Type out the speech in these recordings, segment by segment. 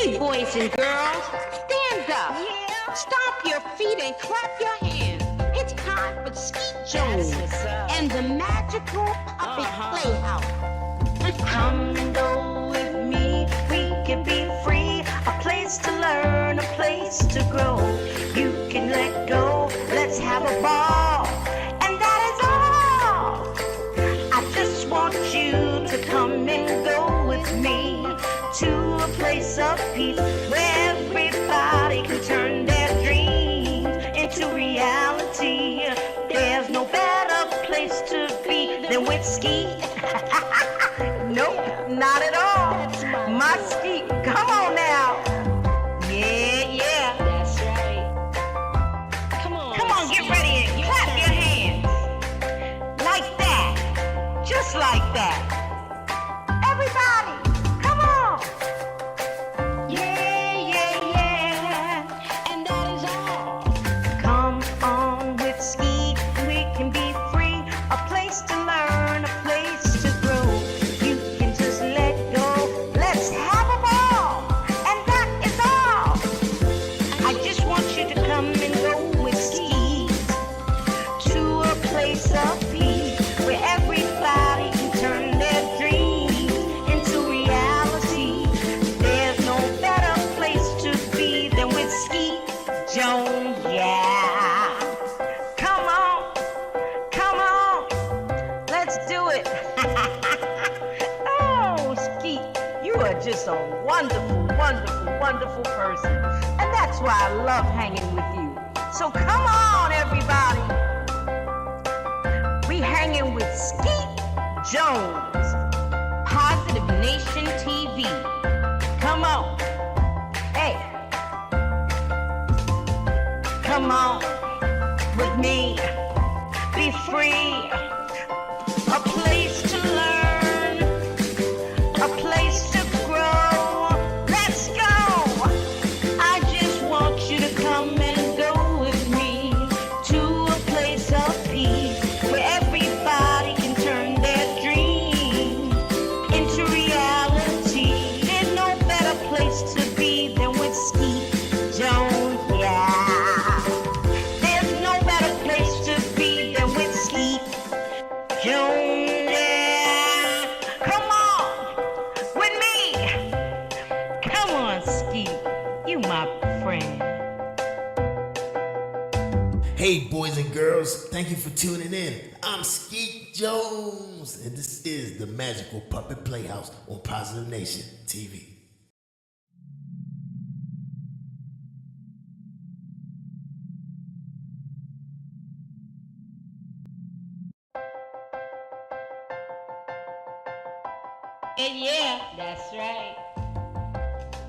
Hey, boys and girls, stand up. Yeah. Stomp your feet and clap your hands. It's time for Skeet Jones and the magical puppet Playhouse. Come and go with me. We can be free. A place to learn, a place to grow. You can let go. Let's have a ball. And that is all. I just want you to come and go with me to a place of peace where everybody can turn their dreams into reality. There's no better place to be than with Skeet. Nope, not at all. My Skeet, come on now. Yeah. That's right. Come on, Get ready and clap your hands. Like that. Just like that. Everybody, come on. Yeah. And that is all. Come on with Skeet. We can be free. A place to learn, a place to grow. You can just let go. Let's have a ball. And that is all. I just want you to come and go with Skeet to a place of peace where everybody can turn their dreams into reality. There's no better place to be than with Skeet Jones, yeah. Come on, let's do it. Oh, Skeet, you are just a wonderful person. And that's why I love hanging with you. So come on, everybody. We hanging with Skeet Jones, Positive Nation TV. come on. Hey, come on with me. Be free. A place to learn, a place to grow. Let's go. I just want you to come and go with me to a place of peace where everybody can turn their dreams into reality. There's no better place to be than with Skeet Jones, yeah. There's no better place to be than with Skeet Jones, yeah. Come on with me. Come on, Skeet. You my friend. Hey, boys and girls, thank you for tuning in. I'm Skeet Jones, and this is the Magical Puppet Playhouse on Positive Nation TV. Yeah. That's right.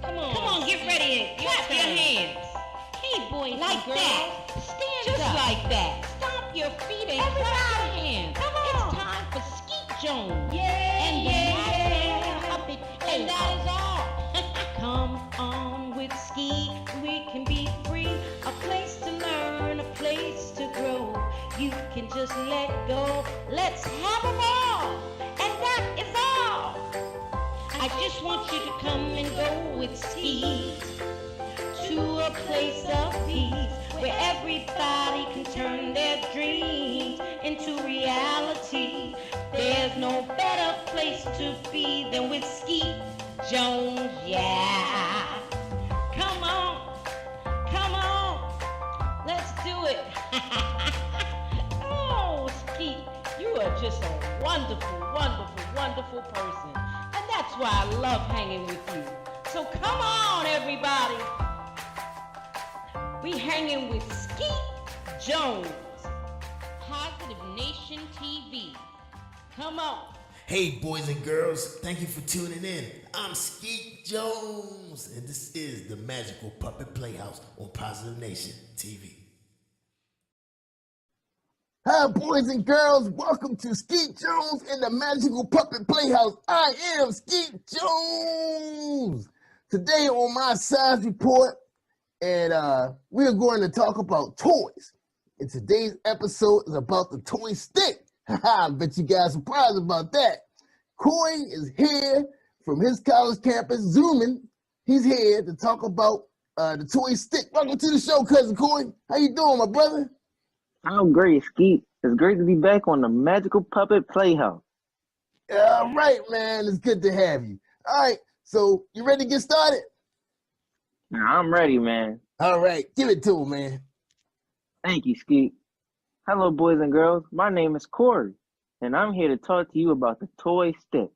Come Come on, get ready and clap your hands. Hey, boys Like and girls, that. stand Just up. like that. Stomp your feet and Everybody, clap your hands. come on. It's time for Skeet Jones and the Yeah. magical puppet And that is all. Come on with Skeet, we can be free. A place to learn, a place to grow. You can just let go. Let's have a ball. And that is all. I just want you to come and go with Skeet to a place of peace where everybody can turn their dreams into reality. There's no better place to be than with Skeet Jones, yeah. Come on, let's do it. Oh, Skeet, you are just a wonderful person. And that's why I love hanging with you. So come on, everybody. We hanging with Skeet Jones, Positive Nation TV. come on. Hey, boys and girls, thank you for tuning in. I'm Skeet Jones, and this is the Magical Puppet Playhouse on Positive Nation TV. Hi, boys and girls. Welcome to Skeet Jones and the Magical Puppet Playhouse. I am Skeet Jones. Today on my science report, and we're going to talk about toys. And today's episode is about the toy stick. I bet you guys are surprised about that. Corey is here from his college campus, zooming He's here to talk about the toy stick. Welcome to the show, Cousin Corey. How you doing, my brother? I'm great, Skeet. It's great to be back on the Magical Puppet Playhouse. All right, man. It's good to have you. All right, so you ready to get started? Now, I'm ready, man. All right, give it to him, man. Thank you, Skeet. Hello, boys and girls. My name is Corey, and I'm here to talk to you about the toy stick.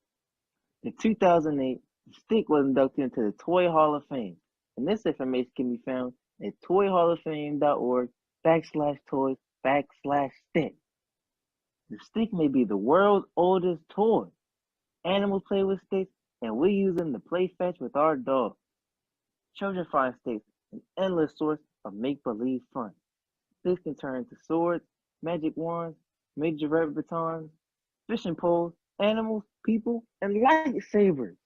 In 2008, the stick was inducted into the Toy Hall of Fame, and this information can be found at toyhalloffame.org/toys/stick. The stick may be the world's oldest toy. Animals play with sticks, and we use them to play fetch with our dogs. Children find sticks an endless source of make-believe fun. Sticks can turn into swords, magic wands, major batons, fishing poles, animals, people, and lightsabers.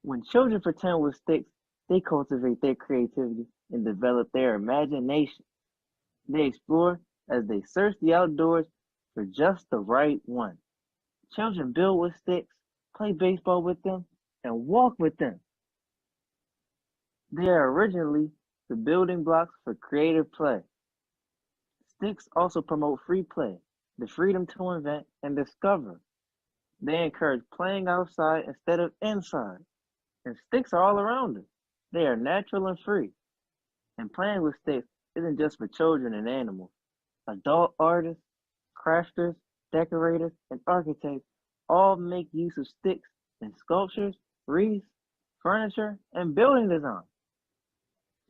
When children pretend with sticks, they cultivate their creativity and develop their imagination. They explore as they search the outdoors for just the right one. Children build with sticks, play baseball with them, and walk with them. They are originally the building blocks for creative play. Sticks also promote free play, the freedom to invent and discover. They encourage playing outside instead of inside. And sticks are all around us. They are natural and free. And playing with sticks isn't just for children and animals. Adult artists, crafters, decorators, and architects all make use of sticks in sculptures, wreaths, furniture, and building design.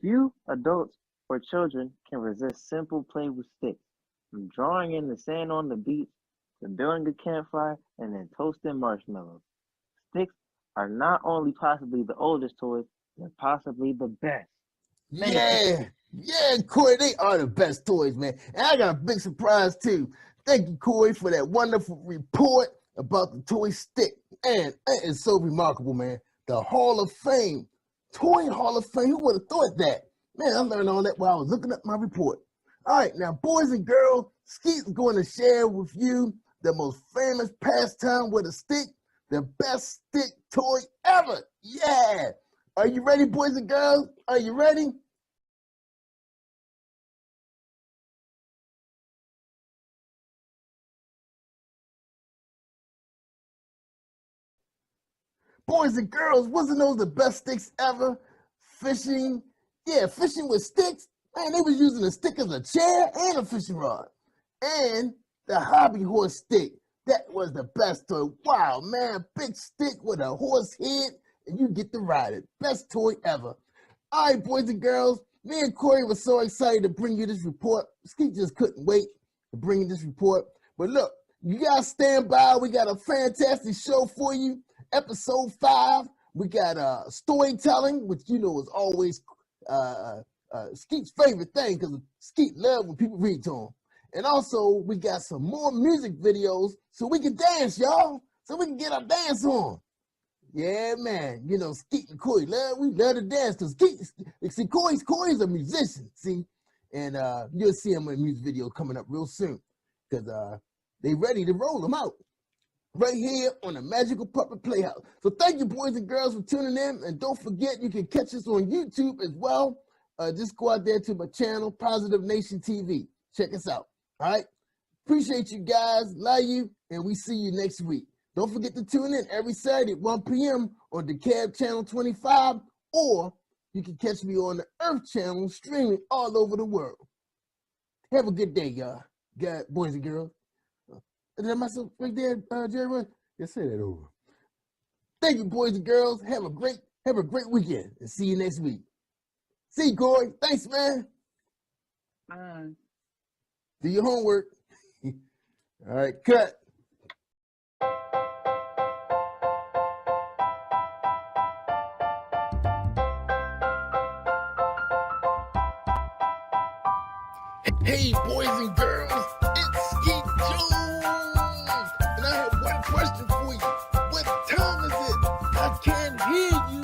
Few adults or children can resist simple play with sticks, from drawing in the sand on the beach to building a campfire and then toasting marshmallows. Sticks are not only possibly the oldest toys, they're possibly the best. Yeah, Corey, they are the best toys, man. And I got a big surprise, too. Thank you, Corey, for that wonderful report about the toy stick. And that is so remarkable, man. The Hall of Fame, Toy Hall of Fame. Who would have thought that? Man, I learned all that while I was looking up my report. All right, now, boys and girls, Skeet's going to share with you the most famous pastime with a stick, the best stick toy ever. Yeah. Are you ready, boys and girls? Are you ready? Boys and girls, wasn't those the best sticks ever? Fishing, fishing with sticks. Man, they was using a stick as a chair and a fishing rod. And the hobby horse stick, that was the best toy. Wow, man, big stick with a horse head, and you get to ride it. Best toy ever. All right, boys and girls, me and Corey were so excited to bring you this report. Skeet just couldn't wait to bring you this report. But look, you guys stand by. We got a fantastic show for you. Episode 5, we got storytelling, which you know is always Skeet's favorite thing because Skeet loves when people read to him. And also, we got some more music videos so we can dance, y'all. So we can get our dance on. Yeah, man. You know, Skeet and Corey, we love to dance because see, Corey's a musician, see? And you'll see him in a music video coming up real soon because they ready to roll them out. Right here on the Magical Puppet Playhouse. So thank you, boys and girls, for tuning in. And don't forget, you can catch us on YouTube as well. Just go out there to my channel, Positive Nation TV. Check us out. All right? Appreciate you guys. Love you. And we see you next week. Don't forget to tune in every Saturday at 1 p.m. on the Cab Channel 25. Or you can catch me on the Earth Channel streaming all over the world. Have a good day, y'all. Boys and girls. Is that myself right there, Jerry? Just say that over. Thank you, boys and girls. Have a great weekend, and see you next week. See you, Corey. Thanks, man. Bye. Do your homework. All right, cut. Hey, boys and girls, it's Skeet Jones, and I have one question for you. What time is it? I can't hear you.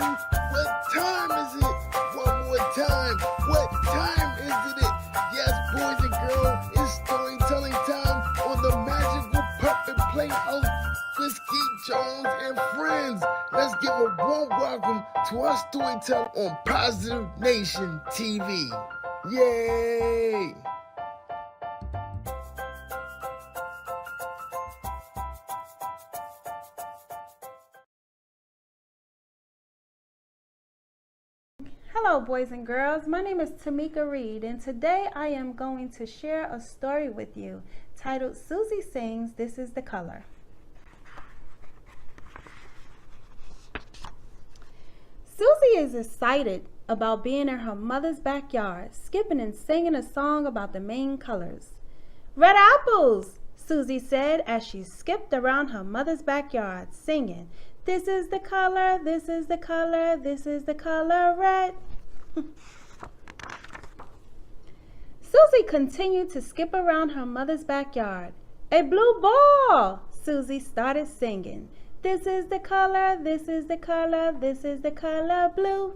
What time is it? One more time. What time is it? Yes, boys and girls, it's storytelling time on the Magical Puppet Playhouse with Skeet Jones and friends. Let's give a warm welcome to our storyteller on Positive Nation TV. Yay! Hello boys and girls, my name is Tamika Reed and today I am going to share a story with you titled Susie Sings, This is the Color. Susie is excited about being in her mother's backyard, skipping and singing a song about the main colors. Red apples, Susie said as she skipped around her mother's backyard, singing, this is the color, this is the color, this is the color red. Susie continued to skip around her mother's backyard. A blue ball, Susie started singing. This is the color, this is the color, this is the color blue.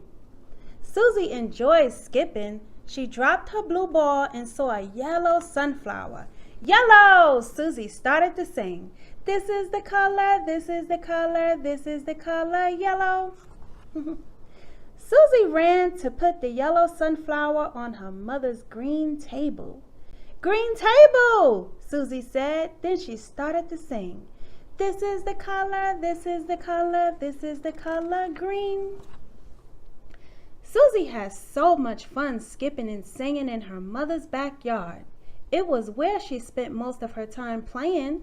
Susie enjoyed skipping. She dropped her blue ball and saw a yellow sunflower. Yellow, Susie started to sing. This is the color, this is the color, this is the color yellow. Susie ran to put the yellow sunflower on her mother's green table. Green table, Susie said. Then she started to sing. This is the color, this is the color, this is the color green. Susie had so much fun skipping and singing in her mother's backyard. It was where she spent most of her time playing.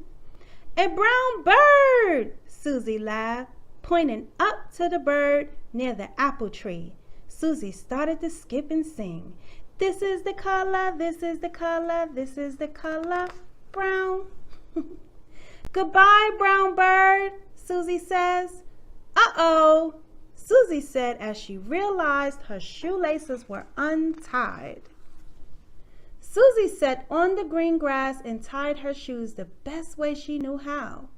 A brown bird, Susie laughed, pointing up to the bird near the apple tree. Susie started to skip and sing. This is the color, this is the color, this is the color brown. Goodbye, brown bird, Susie says. Uh-oh, Susie said as she realized her shoelaces were untied. Susie sat on the green grass and tied her shoes the best way she knew how.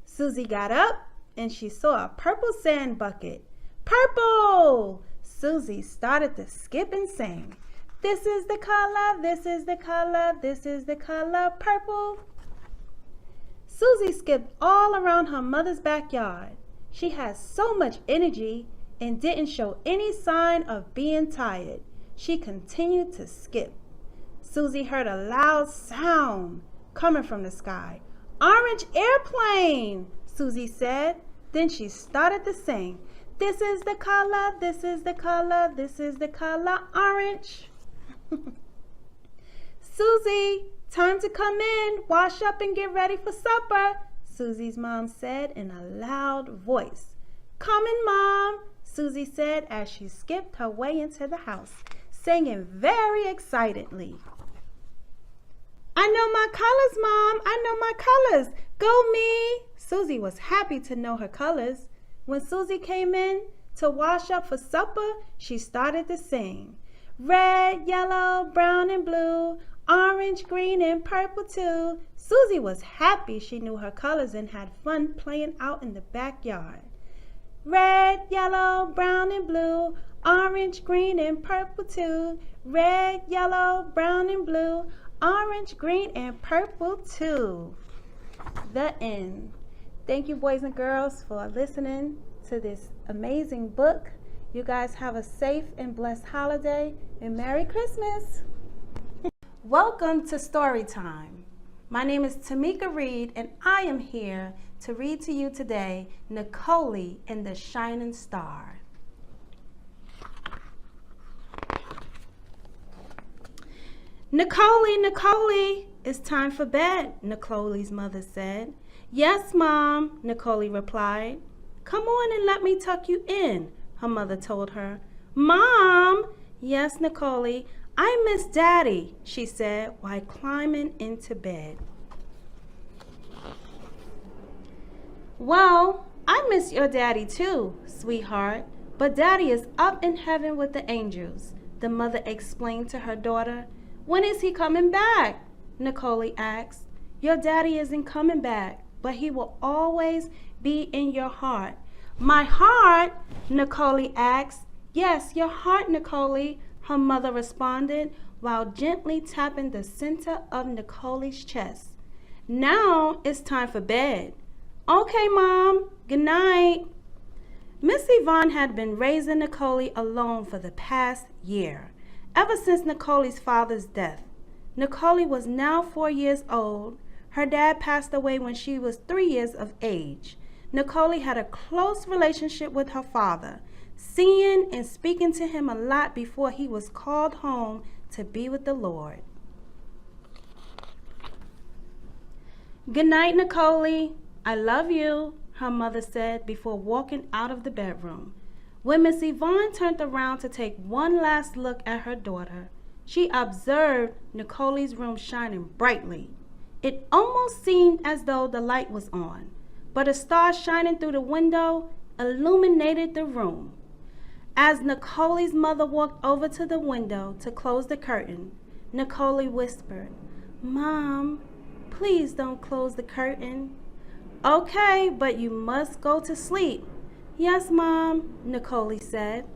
Susie got up and she saw a purple sand bucket. Purple! Susie started to skip and sing. This is the color, this is the color, this is the color purple. Susie skipped all around her mother's backyard. She had so much energy and didn't show any sign of being tired. She continued to skip. Susie heard a loud sound coming from the sky. Orange airplane, Susie said. Then she started to sing. This is the color, this is the color, this is the color orange. Susie, time to come in, wash up and get ready for supper, Susie's mom said in a loud voice. Coming, Mom, Susie said as she skipped her way into the house, singing very excitedly. I know my colors, Mom. I know my colors. Go me. Susie was happy to know her colors. When Susie came in to wash up for supper, she started to sing. Red, yellow, brown, and blue, orange, green, and purple too. Susie was happy she knew her colors and had fun playing out in the backyard. Red, yellow, brown, and blue, orange, green, and purple too. Red, yellow, brown, and blue, orange, green, and purple too. The end. Thank you, boys and girls, for listening to this amazing book. You guys have a safe and blessed holiday and Merry Christmas. Welcome to Story Time. My name is Tamika Reed and I am here to read to you today Nicole and the Shining Star. Nicole, it's time for bed, Nicole's mother said. Yes, Mom, Nicole replied. Come on and let me tuck you in, her mother told her. Mom! Yes, Nicole, I miss Daddy, she said while climbing into bed. Well, I miss your daddy too, sweetheart, but Daddy is up in heaven with the angels, the mother explained to her daughter. When is he coming back? Nicole asked. Your daddy isn't coming back, but he will always be in your heart. My heart? Nicole asked. Yes, your heart, Nicole, her mother responded while gently tapping the center of Nicole's chest. Now it's time for bed. Okay, Mom. Good night. Vaughn had been raising Nicole alone for the past year, ever since Nicole's father's death. Nicole was now 4 years old. Her dad passed away when she was 3 years of age. Nicole had a close relationship with her father, seeing and speaking to him a lot before he was called home to be with the Lord. "Good night, Nicole. I love you," her mother said before walking out of the bedroom. When Miss Yvonne turned around to take one last look at her daughter, she observed Nicole's room shining brightly. It almost seemed as though the light was on, but a star shining through the window illuminated the room. As Nicole's mother walked over to the window to close the curtain, Nicole whispered, "Mom, please don't close the curtain." "Okay, but you must go to sleep." "Yes, Mom," Nicole said.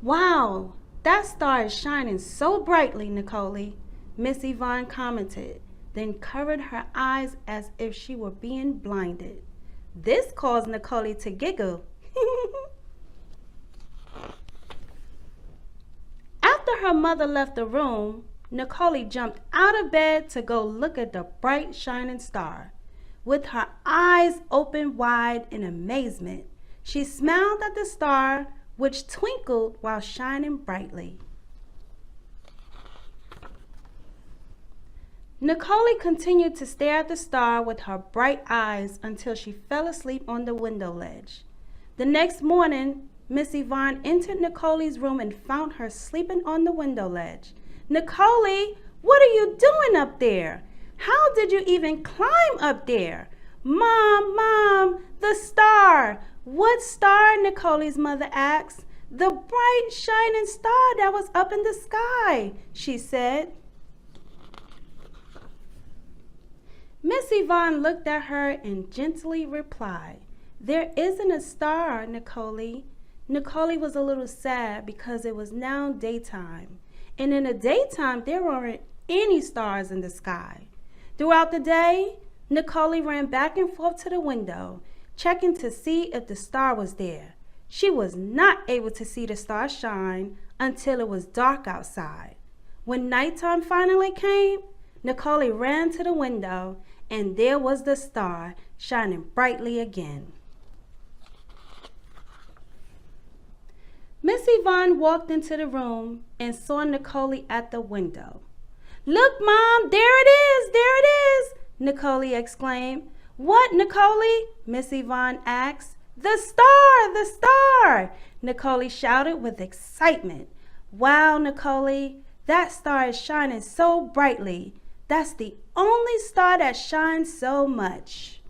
"Wow, that star is shining so brightly, Nicole," Miss Yvonne commented, then covered her eyes as if she were being blinded. This caused Nicole to giggle. After her mother left the room, Nicole jumped out of bed to go look at the bright shining star. With her eyes open wide in amazement, she smiled at the star, which twinkled while shining brightly. Nicole continued to stare at the star with her bright eyes until she fell asleep on the window ledge. The next morning, Miss Yvonne entered Nicole's room and found her sleeping on the window ledge. "Nicole, what are you doing up there? How did you even climb up there?" Mom, the star." "What star?" Nicole's mother asked. "The bright shining star that was up in the sky," she said. Miss Yvonne looked at her and gently replied, "There isn't a star, Nicole." Nicole was a little sad because it was now daytime, and in the daytime there weren't any stars in the sky. Throughout the day, Nicole ran back and forth to the window, checking to see if the star was there. She was not able to see the star shine until it was dark outside. When nighttime finally came, Nicole ran to the window, and there was the star shining brightly again. Miss Yvonne walked into the room and saw Nicole at the window. "Look, Mom, there it is, Nicole exclaimed. "What, Nicole?" Miss Yvonne asked. The star, Nicole shouted with excitement. "Wow, Nicole, that star is shining so brightly. That's the only star that shines so much."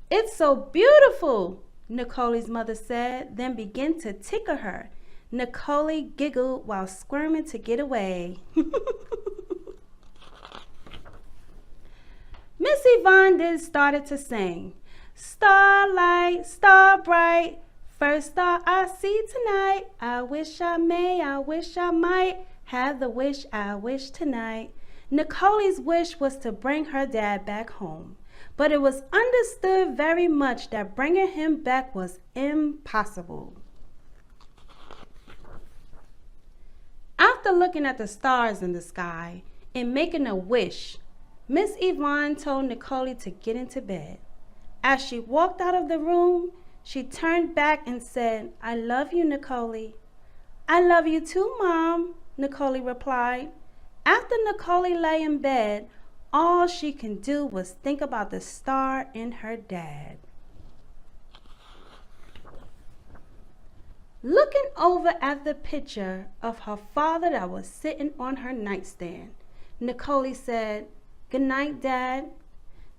"It's so beautiful," Nicole's mother said, then began to tickle her. Nicole giggled while squirming to get away. Miss Yvonne then started to sing. "Starlight, star bright, first star I see tonight. I wish I may, I wish I might, have the wish I wish tonight." Nicole's wish was to bring her dad back home, but it was understood very much that bringing him back was impossible. After looking at the stars in the sky and making a wish, Miss Yvonne told Nicole to get into bed. As she walked out of the room, she turned back and said, "I love you, Nicole." "I love you too, Mom," Nicole replied. After Nicole lay in bed, all she could do was think about the star and her dad. Looking over at the picture of her father that was sitting on her nightstand, Nicole said, "Good night, Dad."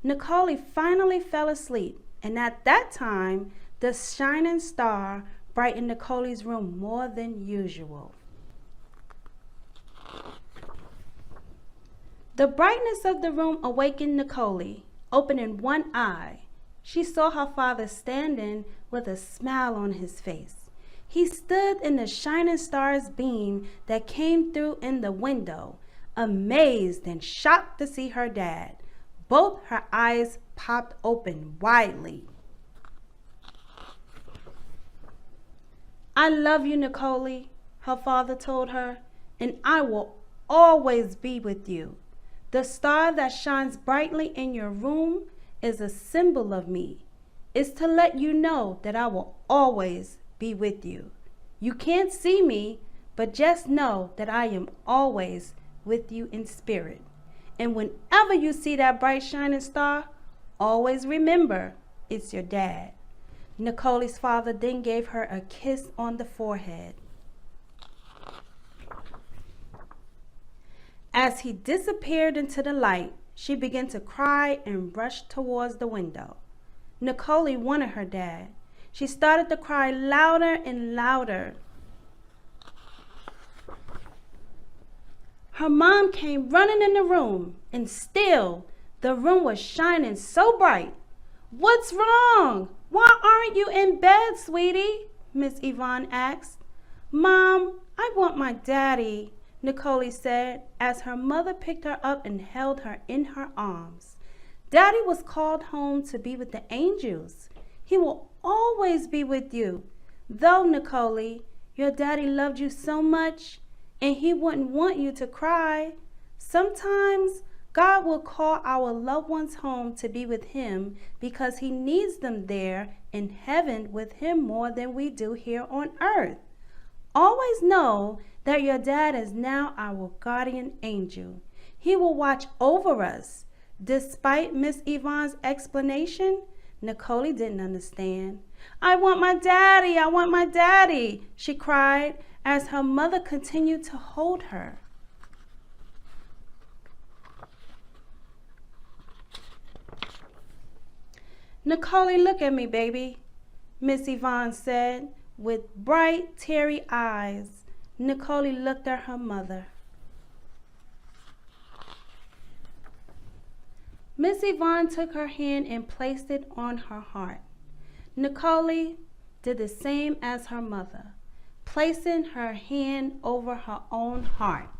Nicole finally fell asleep, and at that time, the shining star brightened Nicole's room more than usual. The brightness of the room awakened Nicole. Opening one eye, she saw her father standing with a smile on his face. He stood in the shining star's beam that came through in the window, amazed and shocked to see her dad, Both her eyes popped open widely. "I love you, Nicole," her father told her, "and I will always be with you. The star that shines brightly in your room is a symbol of me. It's to let you know that I will always be with you. You can't see me, but just know that I am always with you in spirit. And whenever you see that bright shining star, always remember it's your dad." Nicole's father then gave her a kiss on the forehead. As he disappeared into the light, she began to cry and rushed towards the window. Nicole wanted her dad. She started to cry louder and louder. Her mom came running in the room, and still the room was shining so bright. "What's wrong? Why aren't you in bed, sweetie?" Miss Yvonne asked. "Mom, I want my daddy," Nicole said as her mother picked her up and held her in her arms. "Daddy was called home to be with the angels. He will always be with you. Though, Nicole, your daddy loved you so much, and he wouldn't want you to cry. Sometimes God will call our loved ones home to be with him because he needs them there in heaven with him more than we do here on earth. Always know that your dad is now our guardian angel. He will watch over us." Despite Miss Yvonne's explanation, Nicole didn't understand. "I want my daddy, I want my daddy," she cried as her mother continued to hold her. "Nicole, look at me, baby," Miss Yvonne said. With bright, teary eyes, Nicole looked at her mother. Miss Yvonne took her hand and placed it on her heart. Nicole did the same as her mother, placing her hand over her own heart.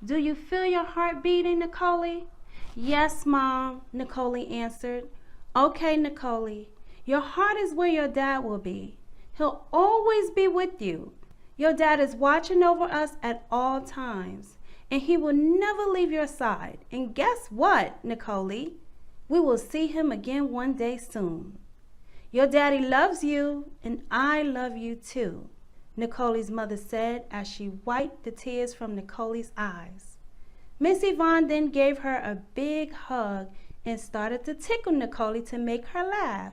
"Do you feel your heart beating, Nicole?" "Yes, Mom," Nicole answered. "Okay, Nicole, your heart is where your dad will be. He'll always be with you. Your dad is watching over us at all times, and he will never leave your side. And guess what, Nicole? We will see him again one day soon. Your daddy loves you, and I love you too," Nicole's mother said as she wiped the tears from Nicole's eyes. Miss Yvonne then gave her a big hug and started to tickle Nicole to make her laugh.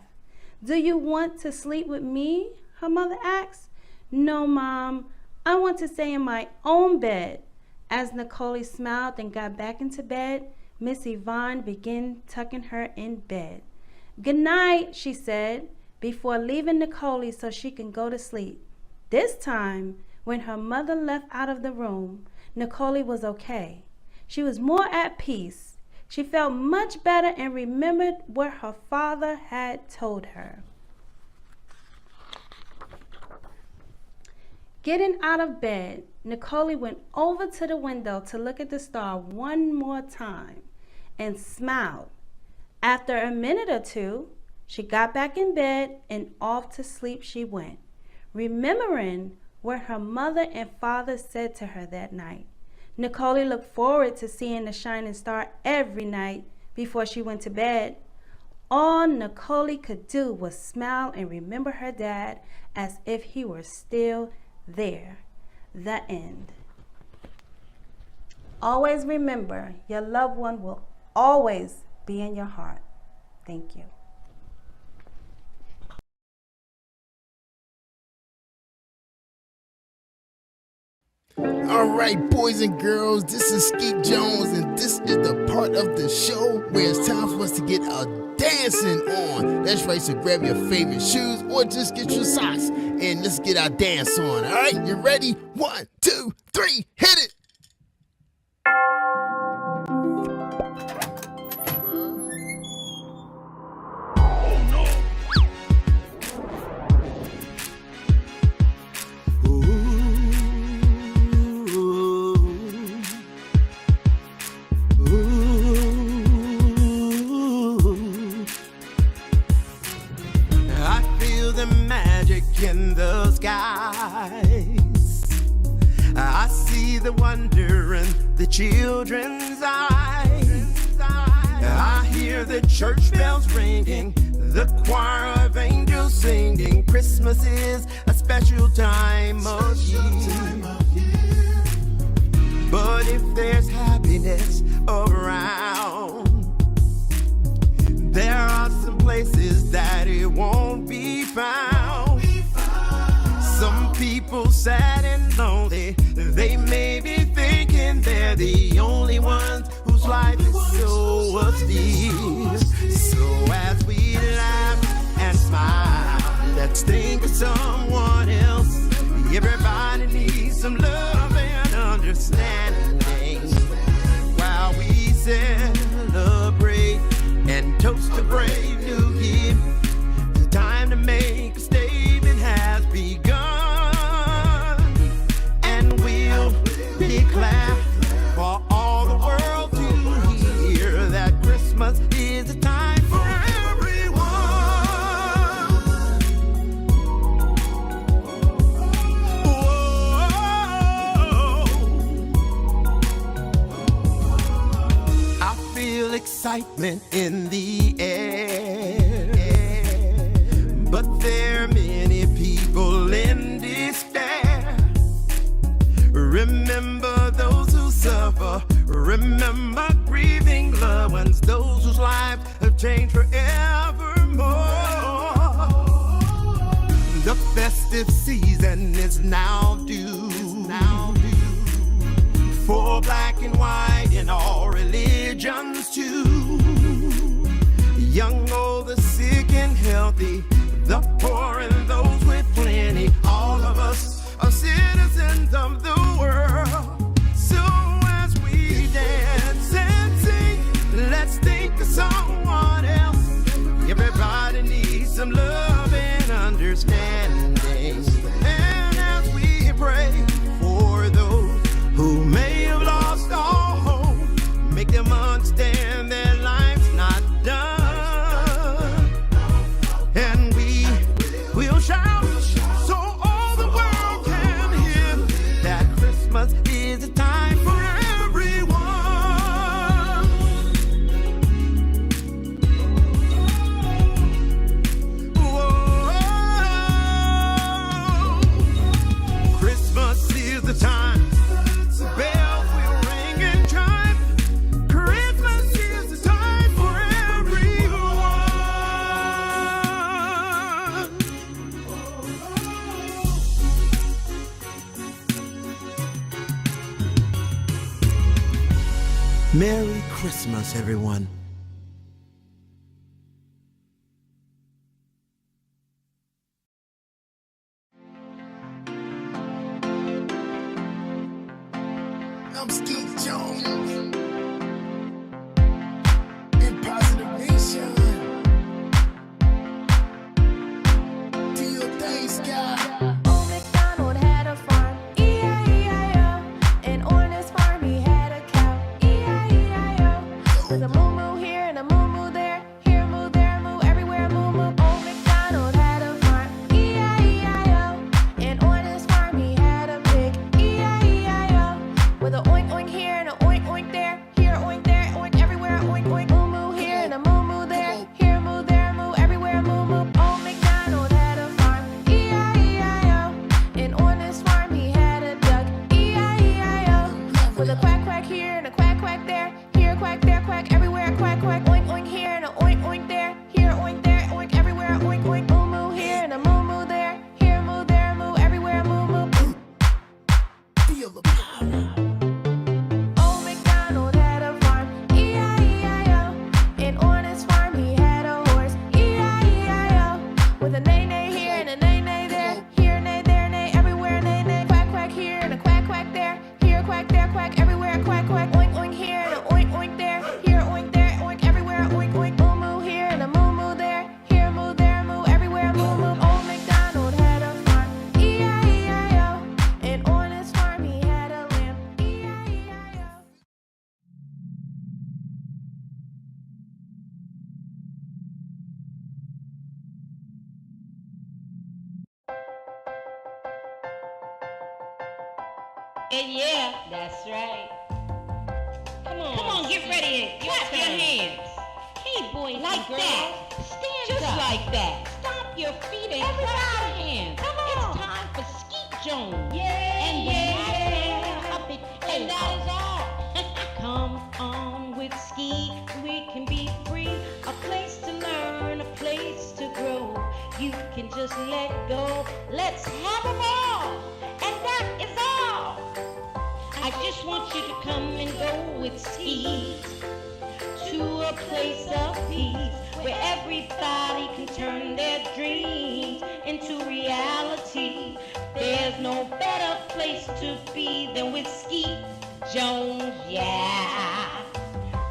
"Do you want to sleep with me?" her mother asked. "No, Mom, I want to stay in my own bed." As Nicole smiled and got back into bed, Miss Yvonne began tucking her in bed. "Good night," she said, before leaving Nicole so she can go to sleep. This time, when her mother left out of the room, Nicole was okay. She was more at peace. She felt much better and remembered what her father had told her. Getting out of bed, Nicole went over to the window to look at the star one more time and smiled. After a minute or two, she got back in bed and off to sleep she went, remembering what her mother and father said to her that night. Nicole looked forward to seeing the shining star every night before she went to bed. All Nicole could do was smile and remember her dad as if he were still there. The end. Always remember, your loved one will always be in your heart. Thank you. All right, boys and girls, this is Skeet Jones, and this is the part of the show where it's time for us to get a dancing on. That's right, so grab your favorite shoes or just get your socks and let's get our dance on. All right, you ready? 1, 2, 3, hit it! in the skies. I see the wonder in the children's eyes. I hear the church bells ringing, the choir of angels singing. Christmas is a special time of year. But if there's happiness around, there are some places that it won't be found. Some people sad and lonely, they may be thinking they're the only ones whose life is so austere. So as we laugh and smile, let's think of someone else. Everybody needs some love and understanding while we celebrate and toast a brave new year. The time to make a statement has begun, and we'll declare for all the world to hear that Christmas is a time for everyone. Whoa. I feel excitement in the air, but there are many people in despair. Remember those who suffer, remember grieving loved ones, those whose lives have changed forevermore. The festive season is now due for black and white in all religions too. Young, old, the sick and healthy, the poor and those with plenty. All of us are citizens of the world. So as we dance and sing, let's think of someone else. Everybody needs some love and understanding. And as we pray for those who may have lost all hope, make them understand their life's not done. And we will shout so all the world can hear that Christmas is a time for everyone. Whoa. Christmas is the time. Bells will ring and chime. Christmas is the time for everyone. Merry Christmas, everyone. I'm Skeet Jones in Positive Nation. Do your thing, Sky. Old MacDonald had a farm, E-I-E-I-O. And on his farm he had a cow, E-I-E-I-O. With a moo-moo here and a moo-moo there, here a moo, there a moo, everywhere a moo-moo. Old MacDonald had a farm, E-I-E-I-O. And on his farm he had a pig, E-I-E-I-O. With a oink oink here and a oink oink there, And yeah, that's right. Come on, get ready and clap your hands. Hey, boys like and girls, that. Stand just up. Like that. Stomp your feet and clap your hands. Come on. It's time for Skeet Jones. Yeah, and the puppet. And that is all. Come on with Skeet, we can be free. A place to learn, a place to grow. You can just let go. Let's have a ball. And that is all. I just want you to come and go with Skeet to a place of peace where everybody can turn their dreams into reality. There's no better place to be than with Skeet Jones, yeah.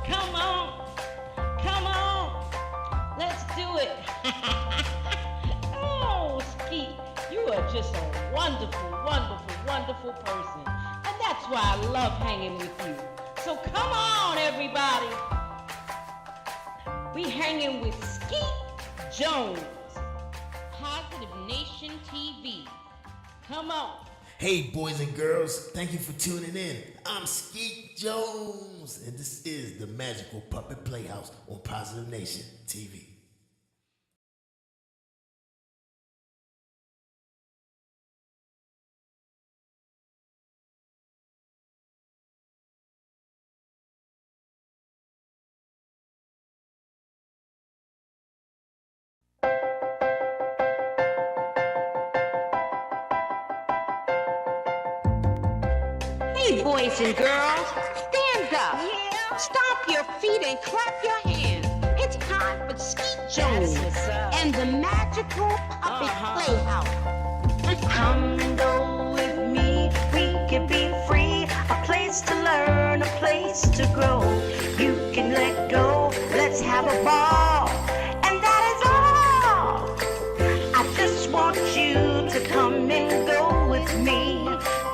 Come on, let's do it. Oh, Skeet, you are just a wonderful, wonderful, wonderful person. And that's why I love hanging with you. So come on, everybody. We hanging with Skeet Jones, Positive Nation TV. Come on. Hey, boys and girls, thank you for tuning in. I'm Skeet Jones, and this is the Magical Puppet Playhouse on Positive Nation TV. Hey, boys and girls, stand up. Stomp your feet and clap your hands. It's time for Skeet Jones and the Magical Puppet Playhouse. Come and go with me, we can be free. A place to learn, a place to grow. You can let go, let's have a ball. And that is all. I just want you to come and go with me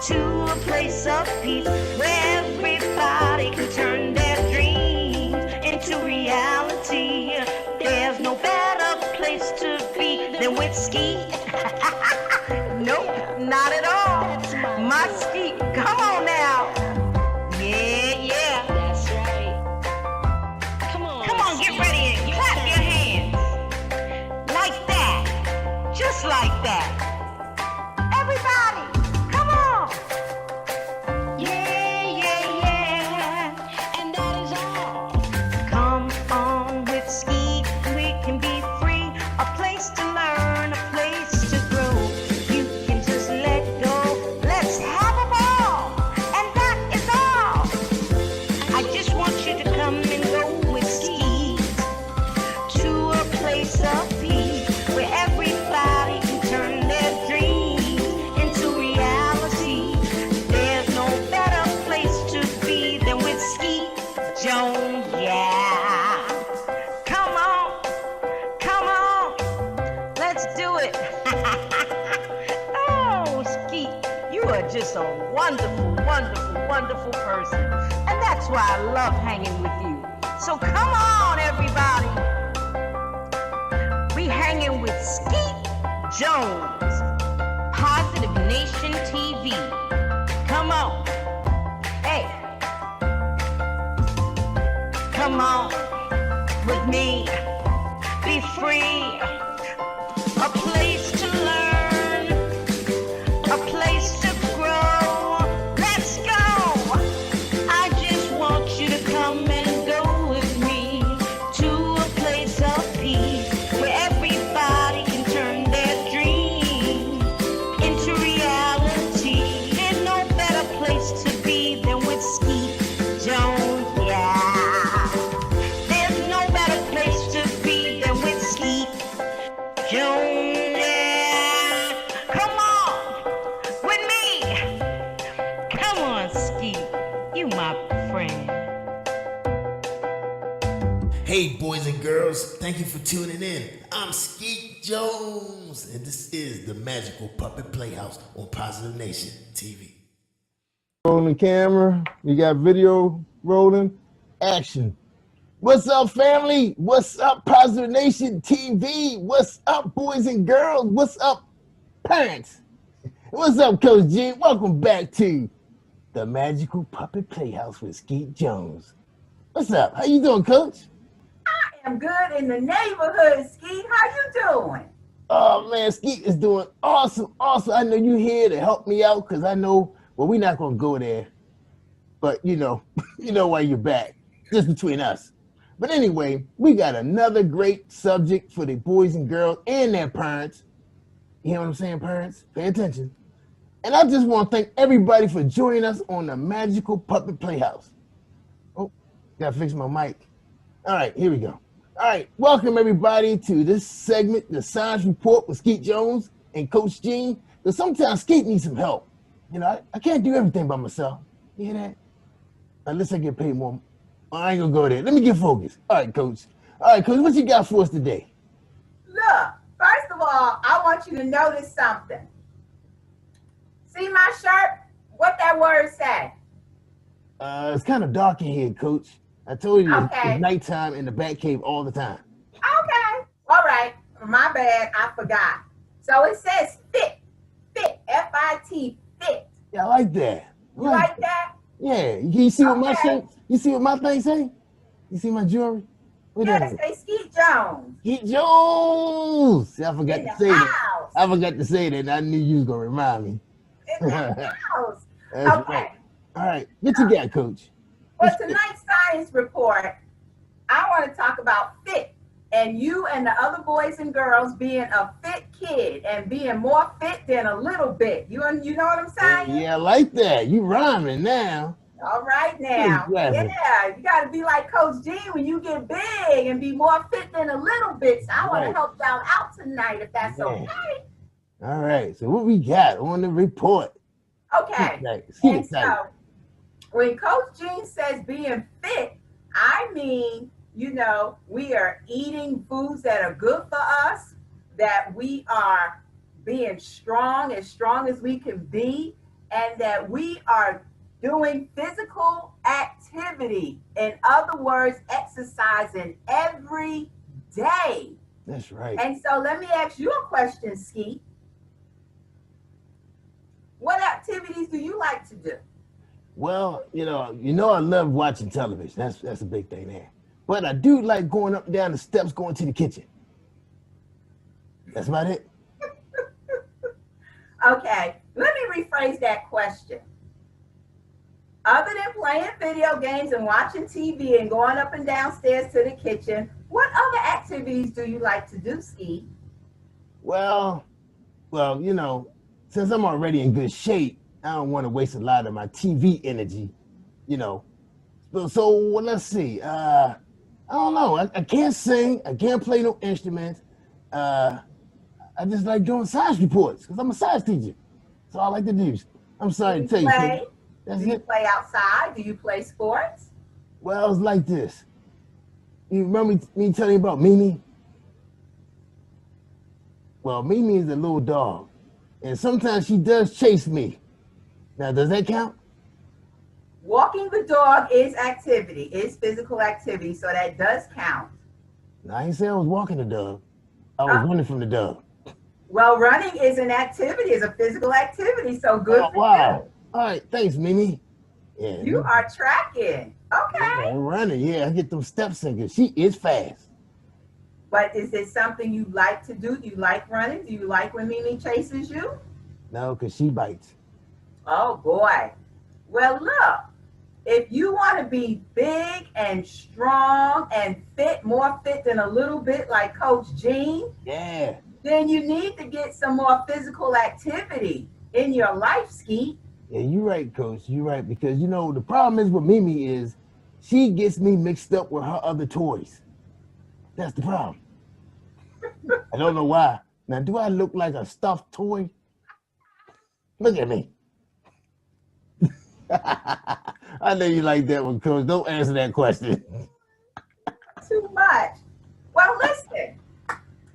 to a place of peace where everybody can turn their dreams into reality. There's no better place to be than with Skeet. Nope, not at all. My Skeet, come on now. Yeah. That's right. Come on, Get ready and clap your hands. Like that. Just like that. Everybody, come on. Yeah. and that is all. Come on with Skeet, we can be free. A place to learn, a place to grow. You can just let go. Let's have a ball. And that is all. I just want you to come and go with Skeet to a place of peace where everybody can turn their dreams into reality. There's no better place to be than with Skeet Jones, yeah. Come on, let's do it. Oh, Skeet, you are just a wonderful, wonderful, wonderful person. And that's why I love hanging with you. So come on, everybody. We hanging with Skeet Jones, Positive Nation TV. come on. Hey, come on with me. Be free. A place to learn, a place to grow. Let's go. I just want you to come and go with me to a place of peace where everybody can turn their dreams into reality. There's no better place to be than with Skeet Jones, yeah. There's no better place to be than with Skeet Jones, yeah. Come on with me. Come on, Skeet. You my friend. Hey, boys and girls, thank you for tuning in. I'm Skeet Jones, and this is the Magical Puppet Playhouse on Positive Nation TV. Rolling camera, we got video rolling, action. What's up, family? What's up, Positive Nation TV? What's up, boys and girls? What's up, parents? What's up, Coach G? Welcome back to the Magical Puppet Playhouse with Skeet Jones. What's up? How you doing, Coach? I'm good in the neighborhood, Skeet. How you doing? Oh man, Skeet is doing awesome. I know you here to help me out because I know, well, we're not gonna go there, but you know, you know why you're back, just between us. But anyway, we got another great subject for the boys and girls and their parents. You hear what I'm saying, parents? Pay attention. And I just want to thank everybody for joining us on the Magical Puppet Playhouse. Oh, gotta fix my mic. All right, here we go. All right, welcome everybody to this segment, the Science Report with Skeet Jones and Coach Gene. Because sometimes Skeet needs some help. You know, I can't do everything by myself. You hear that? Unless I get paid more. I ain't gonna go there. Let me get focused. All right, Coach. All right, Coach, what you got for us today? Look, first of all, I want you to notice something. See my shirt? What that word say? It's kind of dark in here, Coach. I told you Okay. it's nighttime in the bat cave all the time. Okay. All right. My bad. I forgot. So it says fit. Fit. F-I-T. Fit. Yeah, I like that. You like that? Yeah. You see what my Okay. shirt? You see what my thing say? You see my jewelry? What Yeah, that they say Skeet Jones. Skeet Jones. See, I forgot In to the say that. house. I forgot to say that. And I knew you was gonna remind me. In the house. That's Okay. right. All right. What you got, Coach? For tonight's science report, I want to talk about fit and you and the other boys and girls being a fit kid and being more fit than a little bit. You know what I'm saying? Yeah, I like that. You rhyming now. All right now. Exactly. Yeah, you got to be like Coach G when you get big and be more fit than a little bit. So I want to Right. help y'all out tonight if that's Yeah. okay. All right. So what we got on the report? Okay. Skeet And excited. so when Coach Gene says being fit, I mean, you know, we are eating foods that are good for us, that we are being strong as we can be, and that we are doing physical activity. In other words, exercising every day. That's right. And so let me ask you a question, Skeet. What activities do you like to do? Well, you know, I love watching television. That's a big thing there. But I do like going up and down the steps, going to the kitchen. That's about it. Okay, let me rephrase that question. Other than playing video games and watching TV and going up and downstairs to the kitchen, what other activities do you like to do, Ski? Well, you know, since I'm already in good shape, I don't want to waste a lot of my TV energy, you know. So well, let's see. I don't know. I can't sing. I can't play no instruments. I just like doing science reports because I'm a science teacher. That's all I like to do. I'm sorry to tell you. Play? That's Do you it. play outside? Do you play sports? Well, it's like this. You remember me telling you about Mimi? Well, Mimi is a little dog, and sometimes she does chase me. Now, does that count? Walking the dog is activity, is physical activity, so that does count. No, I ain't say I was walking the dog. I was running from the dog. Well, running is an activity, is a physical activity, so good Oh, for wow. All right, thanks, Mimi. Yeah, you. You are tracking. Okay. I'm running. Yeah, I get them steps in because she is fast. But is it something you like to do? Do you like running? Do you like when Mimi chases you? No, because she bites. Oh, boy. Well, look, if you want to be big and strong and fit, more fit than a little bit like Coach Gene, Yeah. then you need to get some more physical activity in your life, Skeet. Yeah, you're right, Coach. You're right. Because, you know, the problem is with Mimi is she gets me mixed up with her other toys. That's the problem. I don't know why. Now, do I look like a stuffed toy? Look at me. I know you like that one, Coach. Don't answer that question. Too much. Well, listen,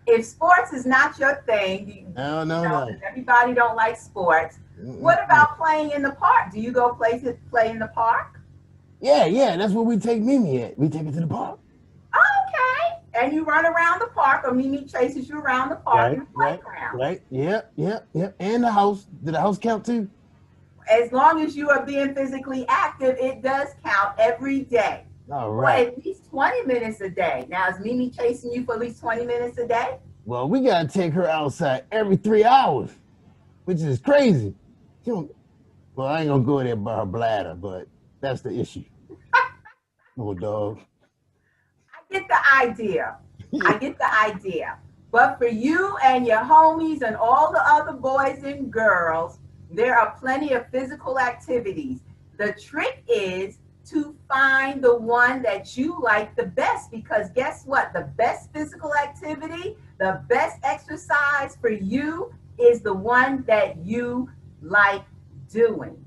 if sports is not your thing, No. everybody don't like sports. What about playing in the park? Do you go play in the park? Yeah, that's where we take Mimi at. We take her to the park. Okay. And you run around the park, or Mimi chases you around the park in the playground. Right. Yep. And the house. Did the house count too? as long as you are being physically active, it does count every day. All For right. at least 20 minutes a day. Now, is Mimi chasing you for at least 20 minutes a day? Well, we gotta take her outside every 3 hours, which is crazy. She don't, well, I ain't gonna go there by her bladder, but that's the issue. Little dog. I get the idea. I get the idea. But for you and your homies and all the other boys and girls, there are plenty of physical activities. The trick is to find the one that you like the best, because guess what? The best physical activity, the best exercise for you is the one that you like doing.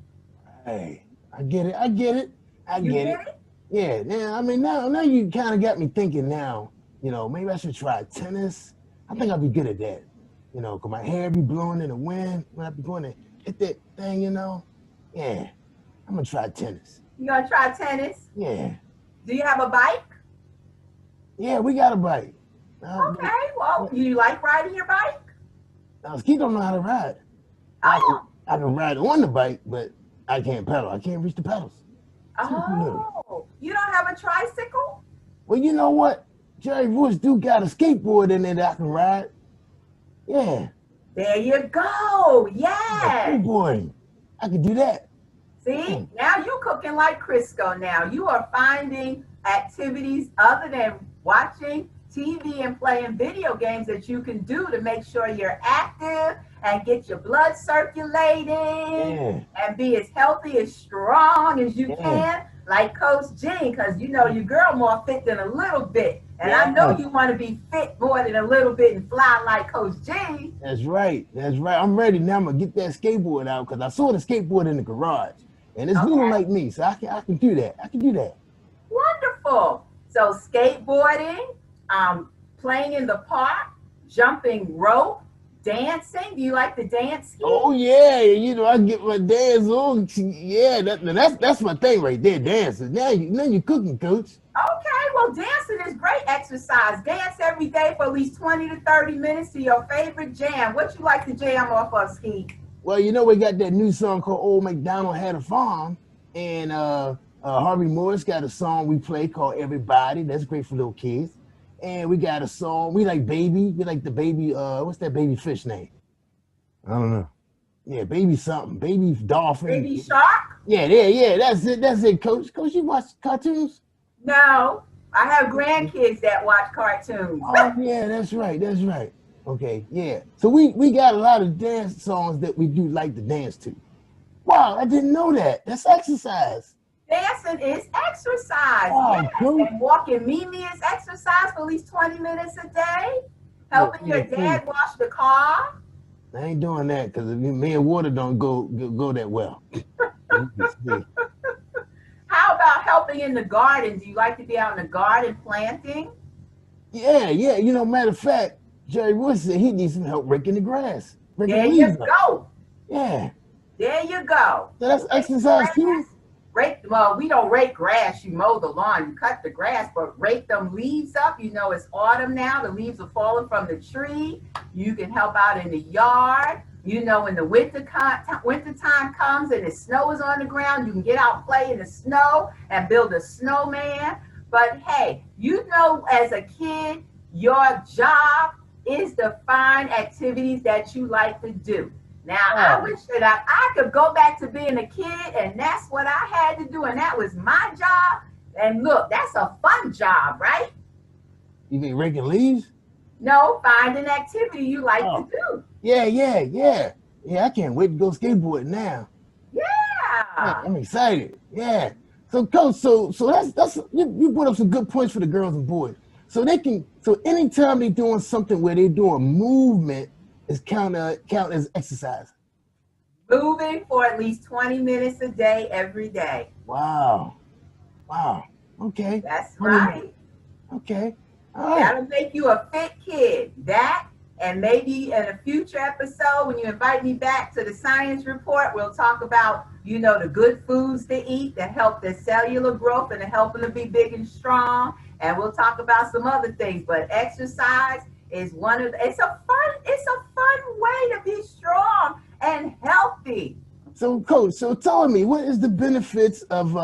Hey, I get it. I get it. I You get it. get it? Yeah. Now, I mean, now you kind of got me thinking. Now, maybe I should try tennis. I think I'll be good at that. Cause my hair be blowing in the wind when I be going to hit that thing. Yeah, I'm gonna try tennis. You gonna try tennis? Yeah. Do you have a bike? Yeah, we got a bike. Okay, well, you like riding your bike? Now, Skeet don't know how to ride. Oh, I can ride on the bike, but I can't pedal. I can't reach the pedals. oh, you don't have a tricycle? Well, you know what? Jerry Woods do got a skateboard in there that I can ride. Yeah. There you go. Yeah. Skateboarding. I could do that. See, now you're cooking like Crisco now. You are finding activities other than watching TV and playing video games that you can do to make sure you're active and get your blood circulating and be as healthy, as strong as you can, like Coach Jean, because your girl more fit than a little bit. And I know you want to be fit more than a little bit and fly like Coach Jean. That's right. That's right. I'm ready now. I'm going to get that skateboard out because I saw the skateboard in the garage. And it's little like me, so I can do that. I can do that. Wonderful. So skateboarding, playing in the park, jumping rope, dancing. Do you like to dance? Oh yeah, I get my dance on. Yeah, that's my thing right there, dancing. Now you're cooking, Coach. Okay, well, dancing is great exercise. Dance every day for at least 20 to 30 minutes to your favorite jam. What you like to jam off of, Skeet? Well, we got that new song called Old MacDonald Had a Farm, and Harvey Morris got a song we play called Everybody. That's great for little kids. And we got a song, we like Baby. We like the baby, what's that baby fish name? I don't know. Yeah, Baby something. Baby Dolphin. Baby Shark? Yeah, that's it, Coach. Coach, you watch cartoons? No, I have grandkids that watch cartoons. Oh, yeah, that's right. Okay, yeah. So we got a lot of dance songs that we do like to dance to. Wow, I didn't know that. That's exercise. Dancing is exercise. Oh, yes. cool. And walking Mimi is exercise for at least 20 minutes a day. Helping your dad wash the car. I ain't doing that because me and water don't go that well. How about helping in the garden? Do you like to be out in the garden planting? Yeah. Matter of fact, Jerry Woods said he needs some help raking the grass. There you go. Yeah. There you go. So that's exercise too? Well, we don't rake grass. You mow the lawn, you cut the grass, but rake them leaves up. It's autumn now. The leaves are falling from the tree. You can help out in the yard. When the winter time comes and the snow is on the ground, you can get out and play in the snow and build a snowman. But hey, as a kid, your job is to find activities that you like to do. Now, I wish that I could go back to being a kid, and that's what I had to do, and that was my job. And look, that's a fun job, right? You mean raking leaves? No, find an activity you like to do. Yeah. Yeah, I can't wait to go skateboarding now. Yeah. I'm excited. Yeah. So, Coach, so that's you brought up some good points for the girls and boys. So anytime they're doing something where they're doing movement, is count as exercise. Moving for at least 20 minutes a day, every day. Wow. Okay. That's right. Okay. All right. That'll make you a fit kid. That, and maybe in a future episode, when you invite me back to the science report, we'll talk about, the good foods to eat that help their cellular growth and to help them to be big and strong. And we'll talk about some other things, but exercise is it's a fun way to be strong and healthy. So, Coach, so tell me, what is the benefits of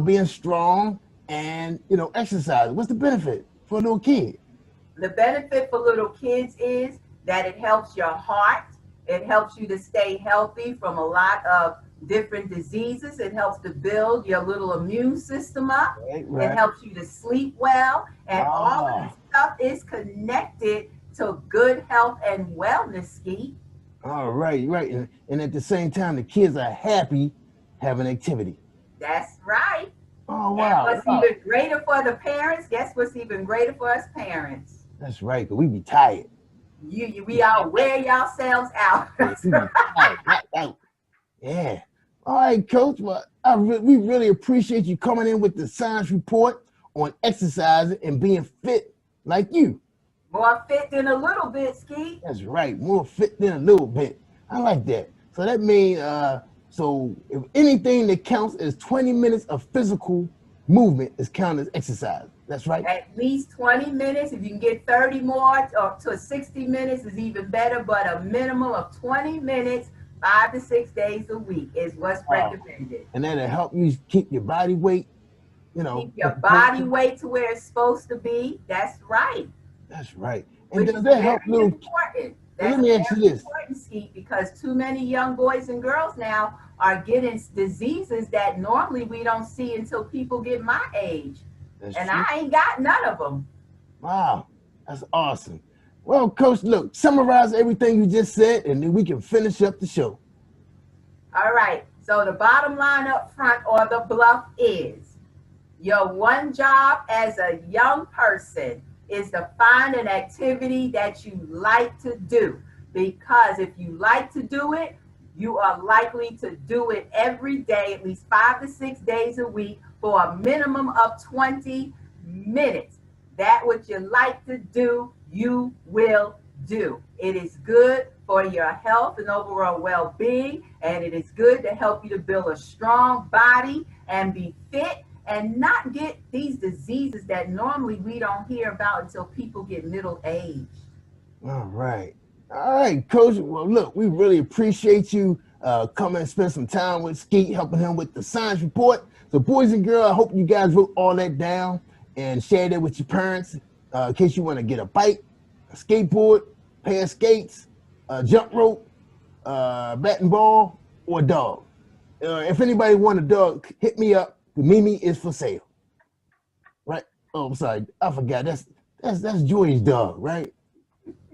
being strong and exercise? What's the benefit for a little kid? The benefit for little kids is that it helps your heart. It helps you to stay healthy from a lot of different diseases. It helps to build your little immune system up. Right. It helps you to sleep well. And all of Ah. this stuff is connected to good health and wellness, Skeet. All right, right. And at the same time, the kids are happy having activity. That's right. Oh, And wow. what's wow. even greater for the parents, guess what's even greater for us parents? That's right, because we be tired. We all wear yourselves out. We be tired, knocked out. Yeah. All right, Coach. Well, we really appreciate you coming in with the science report on exercising and being fit like you. More fit than a little bit, Skeet. That's right. More fit than a little bit. I like that. So that means, so if anything that counts as 20 minutes of physical movement is counted as exercise. That's right. At least 20 minutes. If you can get 30 more or to 60 minutes is even better, but a minimum of 20 minutes, 5 to 6 days a week is what's recommended. And that'll help you keep your body weight, Keep your body weight to where it's supposed to be. That's right. That's right. And Which does is that help very little? important. Let That's me ask you this. important, Skeet, because too many young boys and girls now are getting diseases that normally we don't see until people get my age. That's And true. I ain't got none of them. Wow, that's awesome. Well, Coach, look, summarize everything you just said, and then we can finish up the show. All right. So the bottom line up front or the bluff is your one job as a young person is to find an activity that you like to do. Because if you like to do it, you are likely to do it every day, at least 5 to 6 days a week for a minimum of 20 minutes. That what you like to do, you will do. It is good for your health and overall well-being, and it is good to help you to build a strong body and be fit and not get these diseases that normally we don't hear about until people get middle aged. All right. All right, Coach. Well, look, we really appreciate you coming and spend some time with Skeet, helping him with the science report. So, boys and girls, I hope you guys wrote all that down and shared it with your parents in case you want to get a bike, a skateboard, pair of skates, a jump rope, bat and ball, or a dog. If anybody want a dog, hit me up. The Mimi is for sale. Right? Oh, I'm sorry. I forgot. That's Joy's dog, right?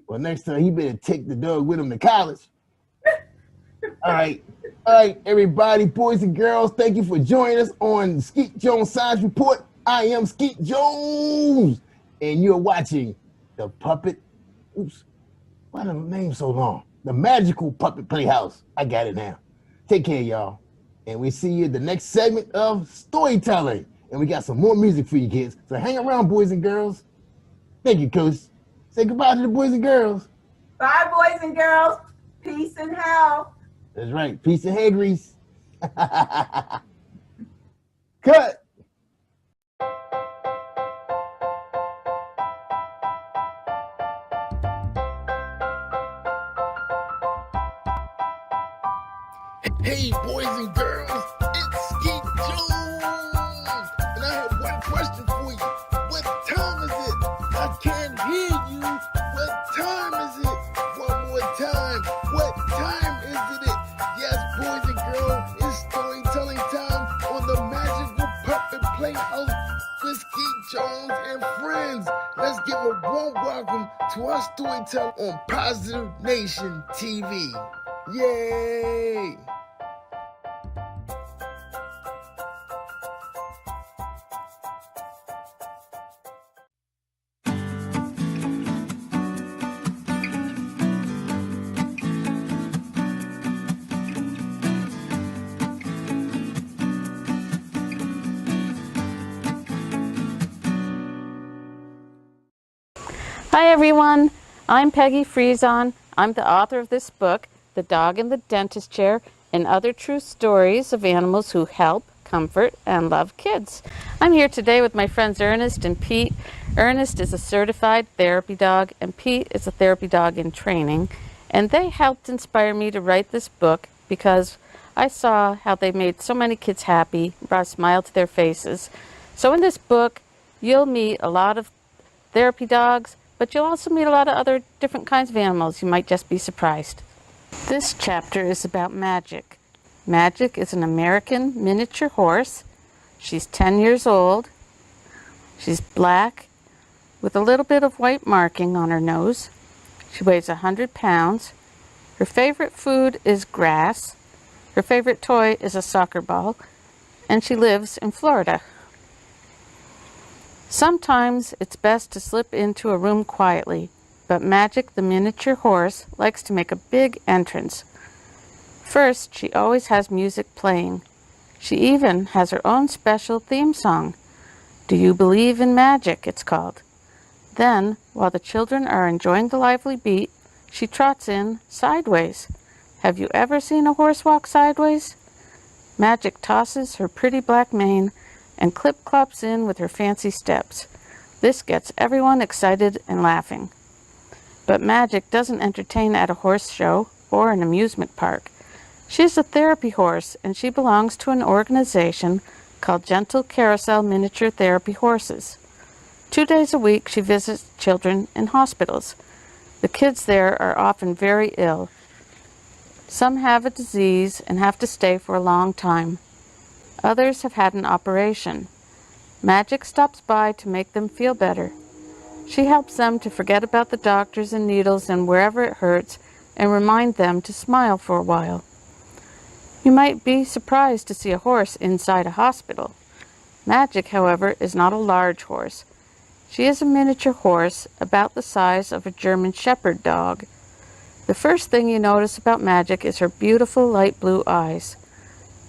Well, next time he better take the dog with him to college. All right, everybody, boys and girls, thank you for joining us on Skeet Jones Science Report. I am Skeet Jones, and you're watching the Puppet. Oops, why the name so long? The Magical Puppet Playhouse. I got it now. Take care, y'all, and we see you in the next segment of storytelling. And we got some more music for you kids. So hang around, boys and girls. Thank you, Coach. Say goodbye to the boys and girls. Bye, boys and girls. Peace and health. That's right. Peace and hair grease. Cut. Hey, boys and girls, it's Skeet Jones. And I have one question for you. What time is it? I can't hear you. What time is it? One more time. What time is it? Yes, boys and girls, it's storytelling time on the Magical Puppet Playhouse with Skeet Jones and friends. Let's give a warm welcome to our storyteller on Positive Nation TV. Yay! Hi everyone, I'm Peggy Friesen. I'm the author of this book, The Dog in the Dentist Chair, and Other True Stories of Animals Who Help, Comfort, and Love Kids. I'm here today with my friends Ernest and Pete. Ernest is a certified therapy dog, and Pete is a therapy dog in training. And they helped inspire me to write this book because I saw how they made so many kids happy, brought a smile to their faces. So in this book, you'll meet a lot of therapy dogs, but you'll also meet a lot of other different kinds of animals. You might just be surprised. This chapter is about Magic. Magic is an American miniature horse. She's 10 years old. She's black with a little bit of white marking on her nose. She weighs 100 pounds. Her favorite food is grass. Her favorite toy is a soccer ball. And she lives in Florida. Sometimes it's best to slip into a room quietly, but Magic, the miniature horse, likes to make a big entrance. First, she always has music playing. She even has her own special theme song. Do You Believe in Magic, it's called. Then, while the children are enjoying the lively beat, she trots in sideways. Have you ever seen a horse walk sideways? Magic tosses her pretty black mane and clip-clops in with her fancy steps. This gets everyone excited and laughing. But Magic doesn't entertain at a horse show or an amusement park. She's a therapy horse, and she belongs to an organization called Gentle Carousel Miniature Therapy Horses. 2 days a week, she visits children in hospitals. The kids there are often very ill. Some have a disease and have to stay for a long time. Others have had an operation. Magic stops by to make them feel better. She helps them to forget about the doctors and needles and wherever it hurts and remind them to smile for a while. You might be surprised to see a horse inside a hospital. Magic, however, is not a large horse. She is a miniature horse about the size of a German Shepherd dog. The first thing you notice about Magic is her beautiful light blue eyes.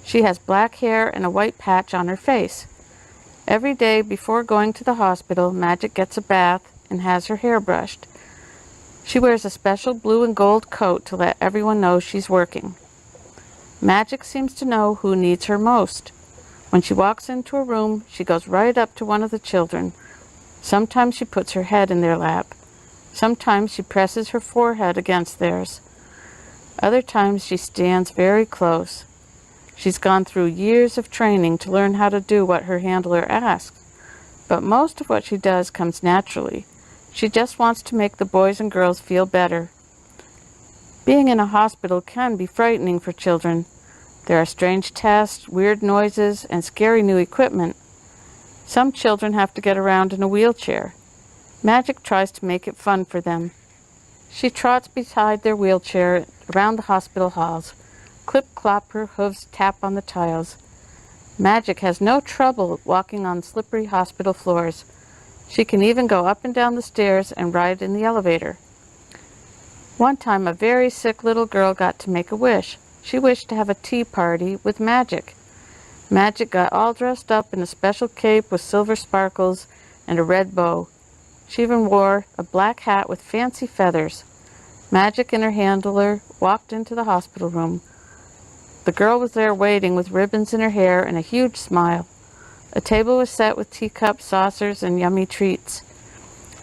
She has black hair and a white patch on her face. Every day before going to the hospital, Magic gets a bath and has her hair brushed. She wears a special blue and gold coat to let everyone know she's working. Magic seems to know who needs her most. When she walks into a room, she goes right up to one of the children. Sometimes she puts her head in their lap. Sometimes she presses her forehead against theirs. Other times she stands very close. She's gone through years of training to learn how to do what her handler asks. But most of what she does comes naturally. She just wants to make the boys and girls feel better. Being in a hospital can be frightening for children. There are strange tests, weird noises, and scary new equipment. Some children have to get around in a wheelchair. Magic tries to make it fun for them. She trots beside their wheelchair around the hospital halls. Clip-clop, her hooves tap on the tiles. Magic has no trouble walking on slippery hospital floors. She can even go up and down the stairs and ride in the elevator. One time, a very sick little girl got to make a wish. She wished to have a tea party with Magic. Magic got all dressed up in a special cape with silver sparkles and a red bow. She even wore a black hat with fancy feathers. Magic and her handler walked into the hospital room. The girl was there waiting with ribbons in her hair and a huge smile. A table was set with teacups, saucers, and yummy treats.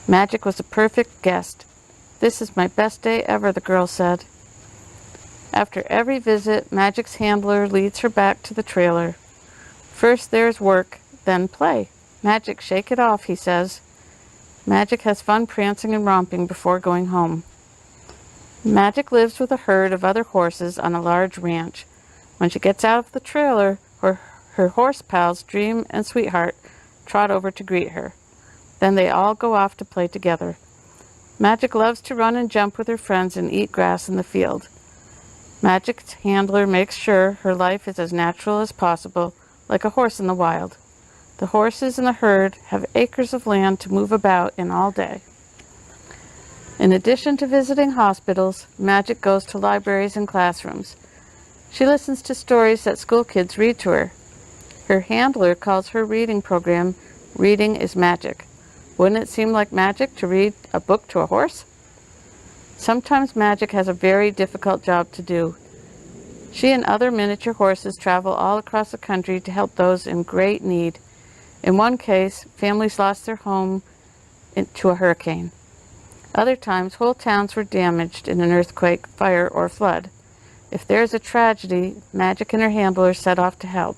Magic was a perfect guest. "This is my best day ever," the girl said. After every visit, Magic's handler leads her back to the trailer. First there's work, then play. "Magic, shake it off," he says. Magic has fun prancing and romping before going home. Magic lives with a herd of other horses on a large ranch. When she gets out of the trailer, her horse pals, Dream and Sweetheart, trot over to greet her. Then they all go off to play together. Magic loves to run and jump with her friends and eat grass in the field. Magic's handler makes sure her life is as natural as possible, like a horse in the wild. The horses in the herd have acres of land to move about in all day. In addition to visiting hospitals, Magic goes to libraries and classrooms. She listens to stories that school kids read to her. Her handler calls her reading program "Reading is Magic." Wouldn't it seem like magic to read a book to a horse? Sometimes Magic has a very difficult job to do. She and other miniature horses travel all across the country to help those in great need. In one case, families lost their home to a hurricane. Other times, whole towns were damaged in an earthquake, fire, or flood. If there is a tragedy, Magic and her handler set off to help.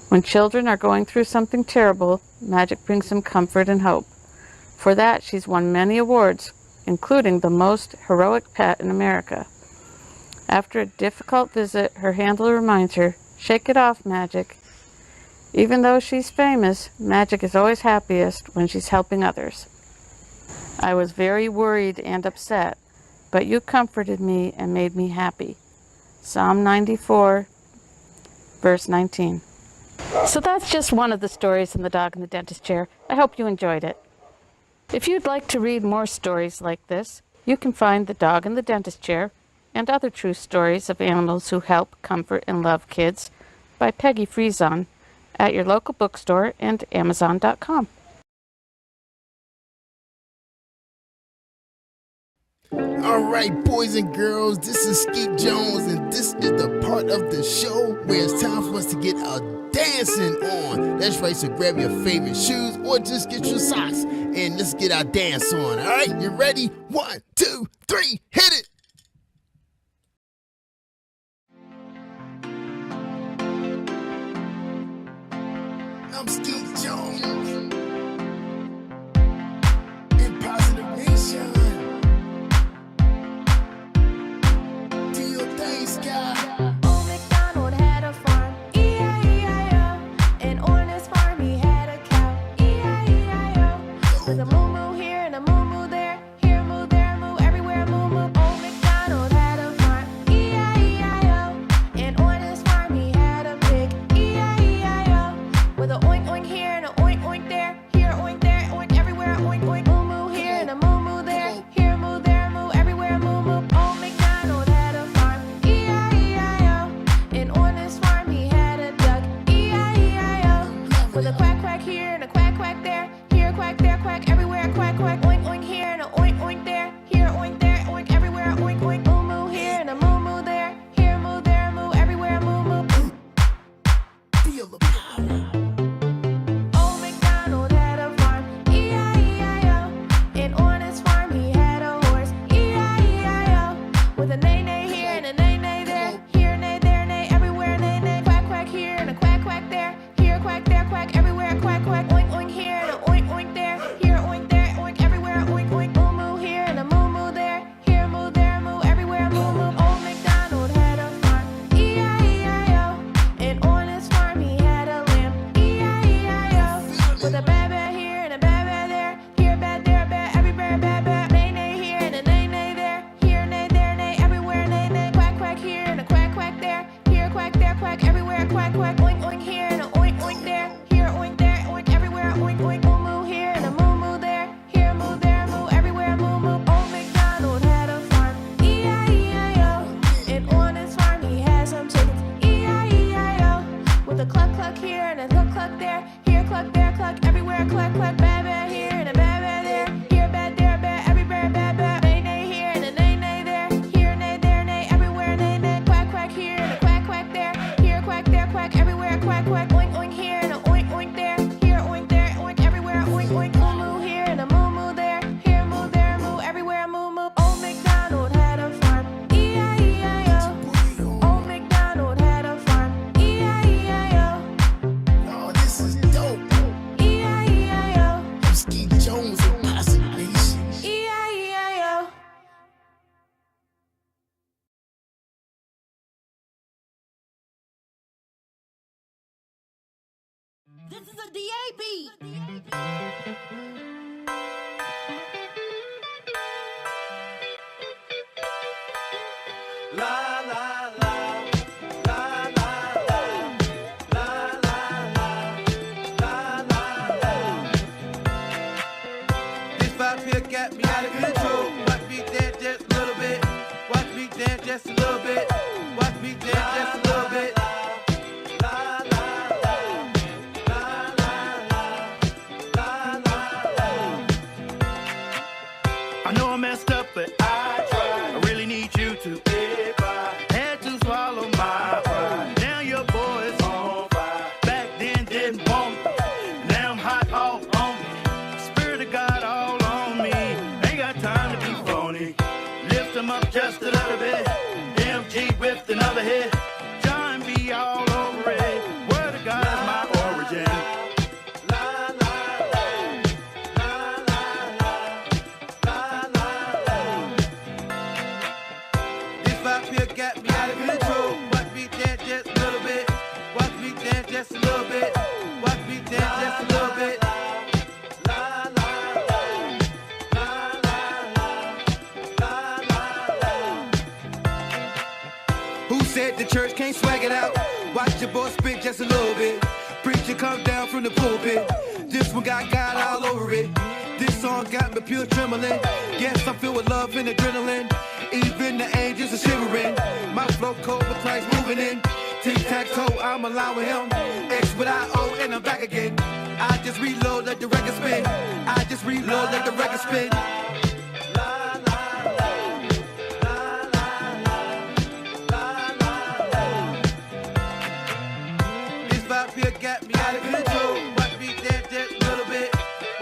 When children are going through something terrible, Magic brings them comfort and hope. For that, she's won many awards, including the most heroic pet in America. After a difficult visit, her handler reminds her, "Shake it off, Magic." Even though she's famous, Magic is always happiest when she's helping others. I was very worried and upset, but you comforted me and made me happy. Psalm 94, verse 19. So that's just one of the stories in The Dog in the Dentist Chair. I hope you enjoyed it. If you'd like to read more stories like this, you can find The Dog in the Dentist Chair and other true stories of animals who help, comfort, and love kids by Peggy Friesen at your local bookstore and Amazon.com. All right, boys and girls, this is Skeet Jones, and this is the part of the show where it's time for us to get a dancing on. That's right, so grab your favorite shoes or just get your socks and let's get our dance on. All right, you ready? 1, 2, 3, hit it! I'm Skeet Jones in Positive Nation. Do your thing, Sky. Old MacDonald had a farm, E-I-E-I-O. And on his farm he had a cow, E-I-E-I-O. With a moo-moo here and a moo-moo there, here a moo, there a moo, everywhere a moo-moo. Old MacDonald had a farm, E-I-E-I-O. And on his farm he had a pig, E-I-E-I-O. With a oink oink here and a oink oink there, here a oink, there a oink, everywhere a oink oink. Moo-moo here and a moo-moo there, here a moo, there a moo, everywhere a moo-moo. Old MacDonald had a farm, E-I-E-I-O. And on his farm he had a duck, E-I-E-I-O. With a quack quack here and a quack quack there, here a quack, there a quack, everywhere a quack quack. Oink oink here and a oink oink there, here a oink, there a oink, everywhere a oink oink. Moo-moo here and a moo-moo there, here a moo, there a moo, everywhere a moo-moo. Feel the power. Old MacDonald had a farm, E-I-E-I-O. And on his farm he had a horse, E-I-E-I-O. With a neigh-neigh here and a neigh-neigh there, here a neigh, there a neigh, everywhere a neigh-neigh. Quack quack here and a quack quack there, here a quack, there a quack, everywhere a quack quack. Oink oink here and a oink oink there, here a oink, there a oink, everywhere a oink oink. Moo-moo here and a moo-moo there, here a moo, there a moo, everywhere a moo-moo. Old MacDonald had a farm, E-I-E-I-O. And on his farm he had a lamb, E-I-E-I-O. With a ba-ba here and a ba-ba there, here a ba, there a ba, everywhere a ba-ba. Neigh-neigh here and a neigh-neigh there, here a neigh, there a neigh, everywhere a neigh-neigh. Quack quack here and a quack quack there, here a quack, there a quack, everywhere a quack quack. Oink oink here and a oink oink there, here a oink, there a oink, everywhere a oink oink. Moo-moo here and a moo-moo there, here a moo, there a moo, everywhere a moo-moo. Old MacDonald had a farm, E-I-E-I-O. And on his farm he had some chickens, E-I-E-I-O. With a cluck cluck here and a cluck cluck there, here a cluck, there a cluck, everywhere a cluck cluck. Ba-ba here and a ba-ba there, here a ba, there a ba, everywhere a ba-ba. Neigh-neigh here and a neigh-neigh there, here a neigh, there a neigh, everywhere a neigh-neigh. Quack quack here and a quack quack there, here a quack, there a quack, everywhere a quack quack. Oink oink here and a oink oink there, here a oink, there a oink, everywhere a oink oink. Moo-moo here and a moo-moo there, here a moo, there a moo, everywhere a moo-moo. Old MacDonald had a farm, E-I-E-I-O. Old MacDonald had a farm, E-I-E-I-O. Oh, this is dope. E-I-E-I-O. I'm Skeet Jones in Positive Nation. E-I-E-I-O. This is a DAB. La la la, la la la, la la la, la la la. This vibe here got me out of control. Watch me dance just a little bit. Watch me dance just a little bit. Watch me dance just a little bit. La la la, la la la, la la la. I know I messed up, but I tried. I really need you to. If I had to swallow my pride, now your boy is on fire. Back then didn't want me, now I'm hot all on me. Spirit of God all on me. Ain't got time to be phony. Lift them up just a little bit. MG with here got me out of control. Watch me dance just a little bit. Watch me dance just a little bit. Watch me dance just a little bit. Who said the church can't swag it out? Watch your boy spit just a little bit. Preacher come down from the pulpit. This one got God all over it. This song got me pure trembling. Yes, I'm filled with love and adrenaline. Even the angels are shivering. My flow cold with Christ moving in. Tic-tac-toe, I'm allowing him. X with I-O and I'm back again. I just reload, let the record spin. I just reload, let the record spin. This vibe here got me out of control. Watch me dance just a little bit.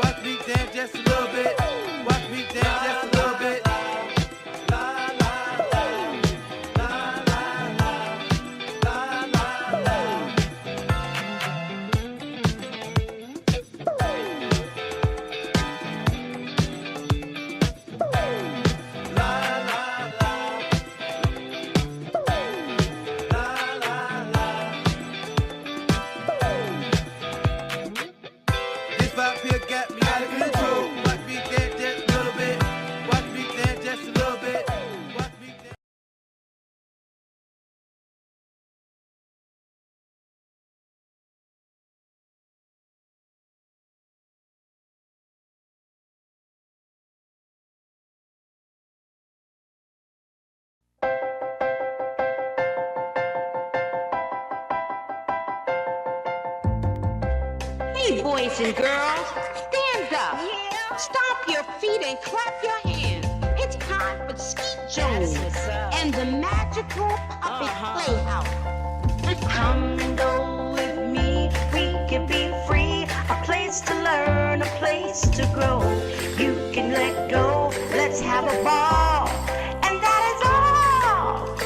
Watch me dance just a little bit. Watch me dance just a little bit. This vibe here got me out of control. Watch me dance just a little bit. Watch me dance just a little bit. Watch me dance. Hey, boys and girls, stand up. Stomp your feet and clap your hands. It's time for Skeet Jones and the magical puppet playhouse. Come and go with me, we can be free. A place to learn, a place to grow. You can let go, let's have a ball. And that is all.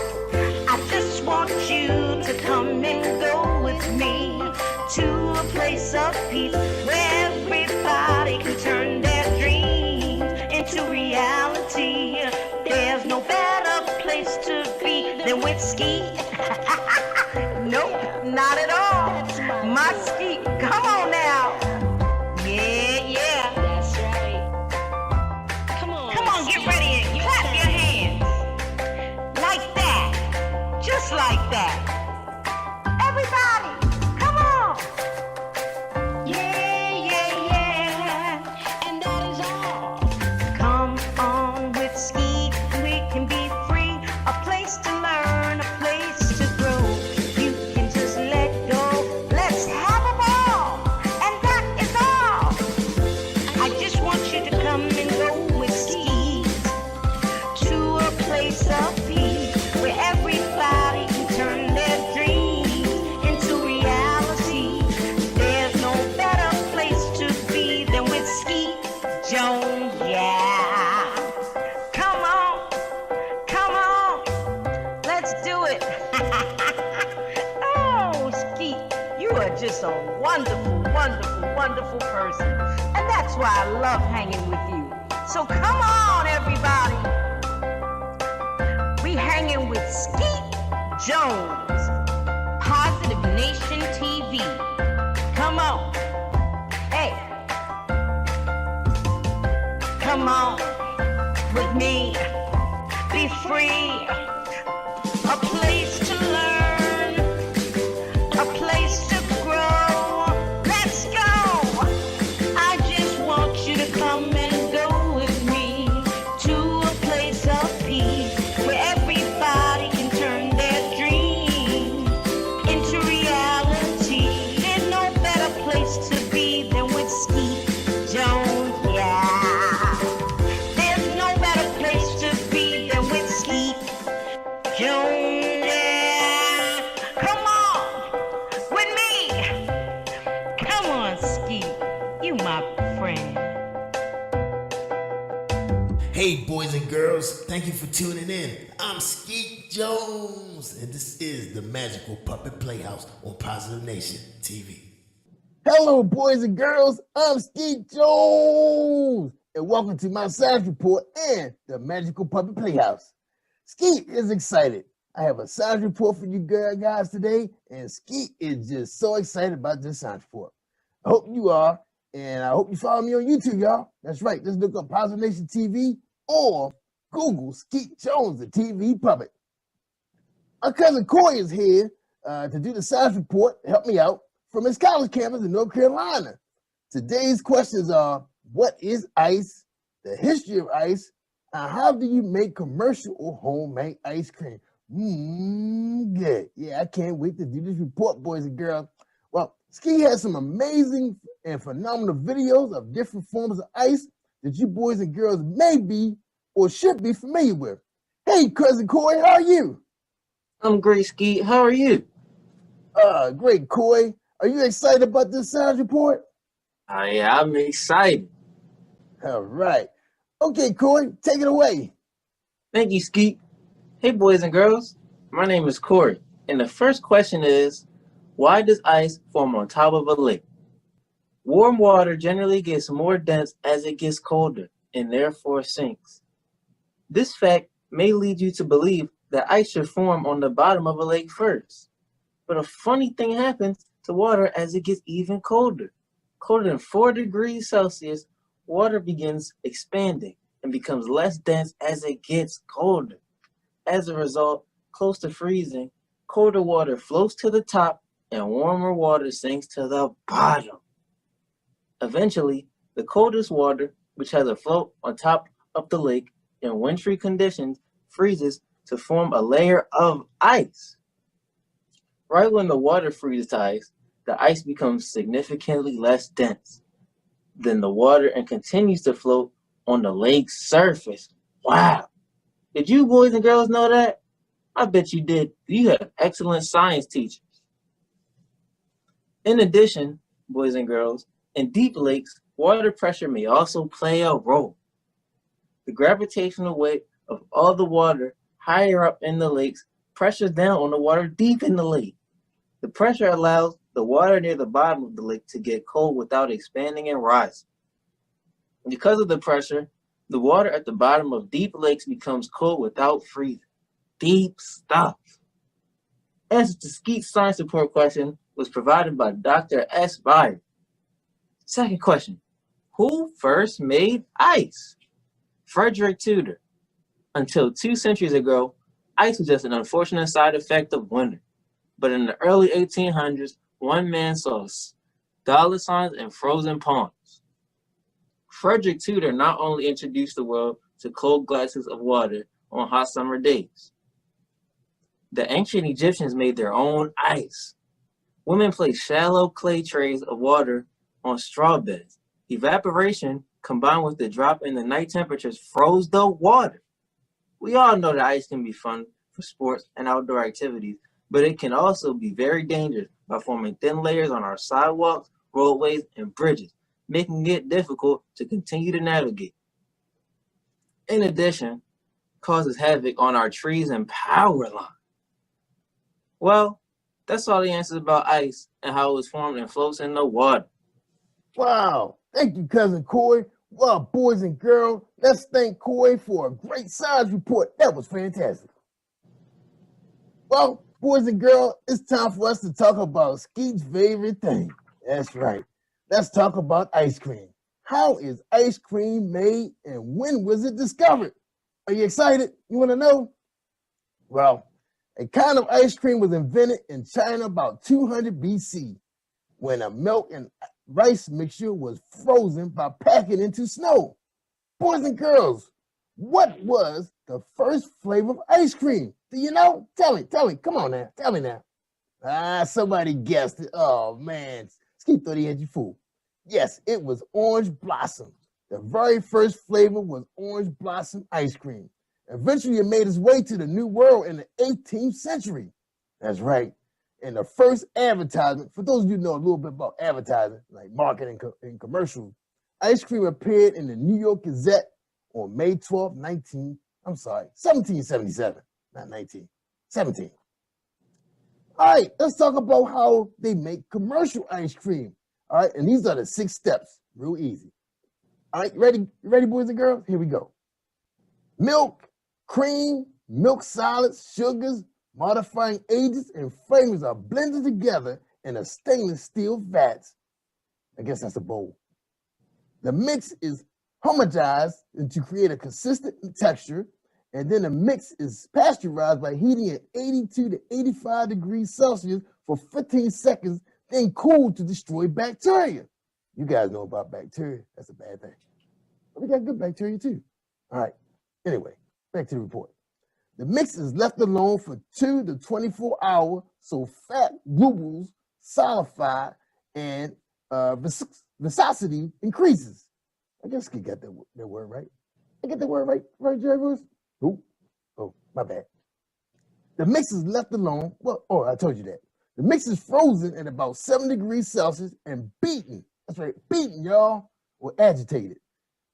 I just want you to come and go with me to a place of peace where everybody can turn their dreams into reality. There's no better place to be than with Skeet. Nope, not at all. My Skeet, come on now. Yeah, yeah. That's right. Come on, Get ready and clap your hands. Like that. Just like that. Everybody, come on. Yeah, yeah, yeah. and that is all. Come on with Skeet, we can be free. A place to learn, a place to grow. You can just let go. Let's have a ball. And that is all. I just want you to come and go with Skeet to a place of peace where everybody can turn their dreams into reality. There's no better place to be than with Skeet Jones, yeah. Come on, let's do it. Oh, Skeet, you are just a wonderful, wonderful, wonderful person. And that's why I love hanging with you. So come on, everybody. We hanging with Skeet Jones, Positive Nation TV. Come on. Hey. Come on with me. Be free. A place to learn. A place to grow. Let's go. I just want you to come and go with me to a place of peace where everybody can turn their dreams into reality. There's no better place to be than with Skeet Jones, yeah. There's no better place to be than with Skeet Jones, yeah. Come on with me. Come on, Skeet. You my friend. Hey, boys and girls, thank you for tuning in. I'm Skeet Jones, and this is the Magical Puppet Playhouse on Positive Nation TV. Hello, boys and girls. I'm Skeet Jones, and welcome to my science report and the Magical Puppet Playhouse. Skeet is excited I have a science report for you guys today, and Skeet is just so excited about this science report. I hope you are, and I hope you follow me on YouTube, y'all. That's right. Just look up Positive Nation TV or Google Skeet Jones, the TV puppet. My cousin Corey is here to do the science report, help me out, from his college campus in North Carolina. Today's questions are, what is ice, the history of ice, and how do you make commercial or homemade ice cream? Good. Yeah, I can't wait to do this report, boys and girls. Well, Ski has some amazing and phenomenal videos of different forms of ice that you boys and girls may be or should be familiar with. Hey, cousin Corey, how are you? I'm great, Skeet. How are you? Great, Corey. Are you excited about this science report? Yeah, I'm excited. All right. Okay, Corey, take it away. Thank you, Skeet. Hey, boys and girls. My name is Corey, and the first question is, why does ice form on top of a lake? Warm water generally gets more dense as it gets colder, and therefore sinks. This fact may lead you to believe that ice should form on the bottom of a lake first. But a funny thing happens to water as it gets even colder. Colder than 4 degrees Celsius, water begins expanding and becomes less dense as it gets colder. As a result, close to freezing, colder water floats to the top and warmer water sinks to the bottom. Eventually, the coldest water, which has a float on top of the lake in wintry conditions, freezes to form a layer of ice. Right when the water freezes to ice, the ice becomes significantly less dense than the water and continues to float on the lake's surface. Wow! Did you boys and girls know that? I bet you did. You have excellent science teachers. In addition, boys and girls, in deep lakes, water pressure may also play a role. The gravitational weight of all the water higher up in the lakes pressures down on the water deep in the lake. The pressure allows the water near the bottom of the lake to get cold without expanding and rising. Because of the pressure, the water at the bottom of deep lakes becomes cold without freezing. Deep stuff. Answer to Skeet's science report question was provided by Dr. S. Byron. Second question, who first made ice? Frederick Tudor. Until 2 centuries ago, ice was just an unfortunate side effect of winter. But in the early 1800s, one man saw dollar signs and frozen ponds. Frederick Tudor not only introduced the world to cold glasses of water on hot summer days. The ancient Egyptians made their own ice. Women placed shallow clay trays of water on straw beds. Evaporation, combined with the drop in the night temperatures, froze the water. We all know that ice can be fun for sports and outdoor activities, but it can also be very dangerous by forming thin layers on our sidewalks, roadways, and bridges, making it difficult to continue to navigate. In addition, causes havoc on our trees and power lines. Well, that's all the answers about ice and how it was formed and floats in the water. Wow. Thank you, cousin Corey. Well, boys and girls, let's thank Corey for a great science report. That was fantastic. Well, boys and girls, it's time for us to talk about Skeet's favorite thing. That's right. Let's talk about ice cream. How is ice cream made and when was it discovered? Are you excited? You want to know? Well, a kind of ice cream was invented in China about 200 BC when a milk and rice mixture was frozen by packing into snow. Boys and girls, what was the first flavor of ice cream? Do you know? Tell me. Come on now. Tell me now. Somebody guessed it. Oh, man. Skeet thought he had you fooled. Yes, it was orange blossom. The very first flavor was orange blossom ice cream. Eventually, it made its way to the New World in the 18th century. That's right. And the first advertisement, for those of you who know a little bit about advertising, like marketing and commercials, ice cream appeared in the New York Gazette on May 12, 1777, not 19, 17. All right, let's talk about how they make commercial ice cream. All right, and these are the 6 steps, real easy. All right, ready, boys and girls? Here we go. Milk, cream, milk solids, sugars, Modifying agents and flavors are blended together in a stainless steel vat. I guess that's a bowl. The mix is homogenized to create a consistent texture, and then the mix is pasteurized by heating at 82 to 85 degrees Celsius for 15 seconds, then cooled to destroy bacteria. You guys know about bacteria. That's a bad thing. But we got good bacteria too. All right. Anyway, back to the report. The mix is left alone for 2 to 24 hours so fat globules solidify and viscosity increases. I guess I got that word right. I get the word right, Jerry? Oh, my bad. The mix is left alone. Well, I told you that. The mix is frozen at about 7 degrees Celsius and beaten. That's right, beaten, y'all, or agitated.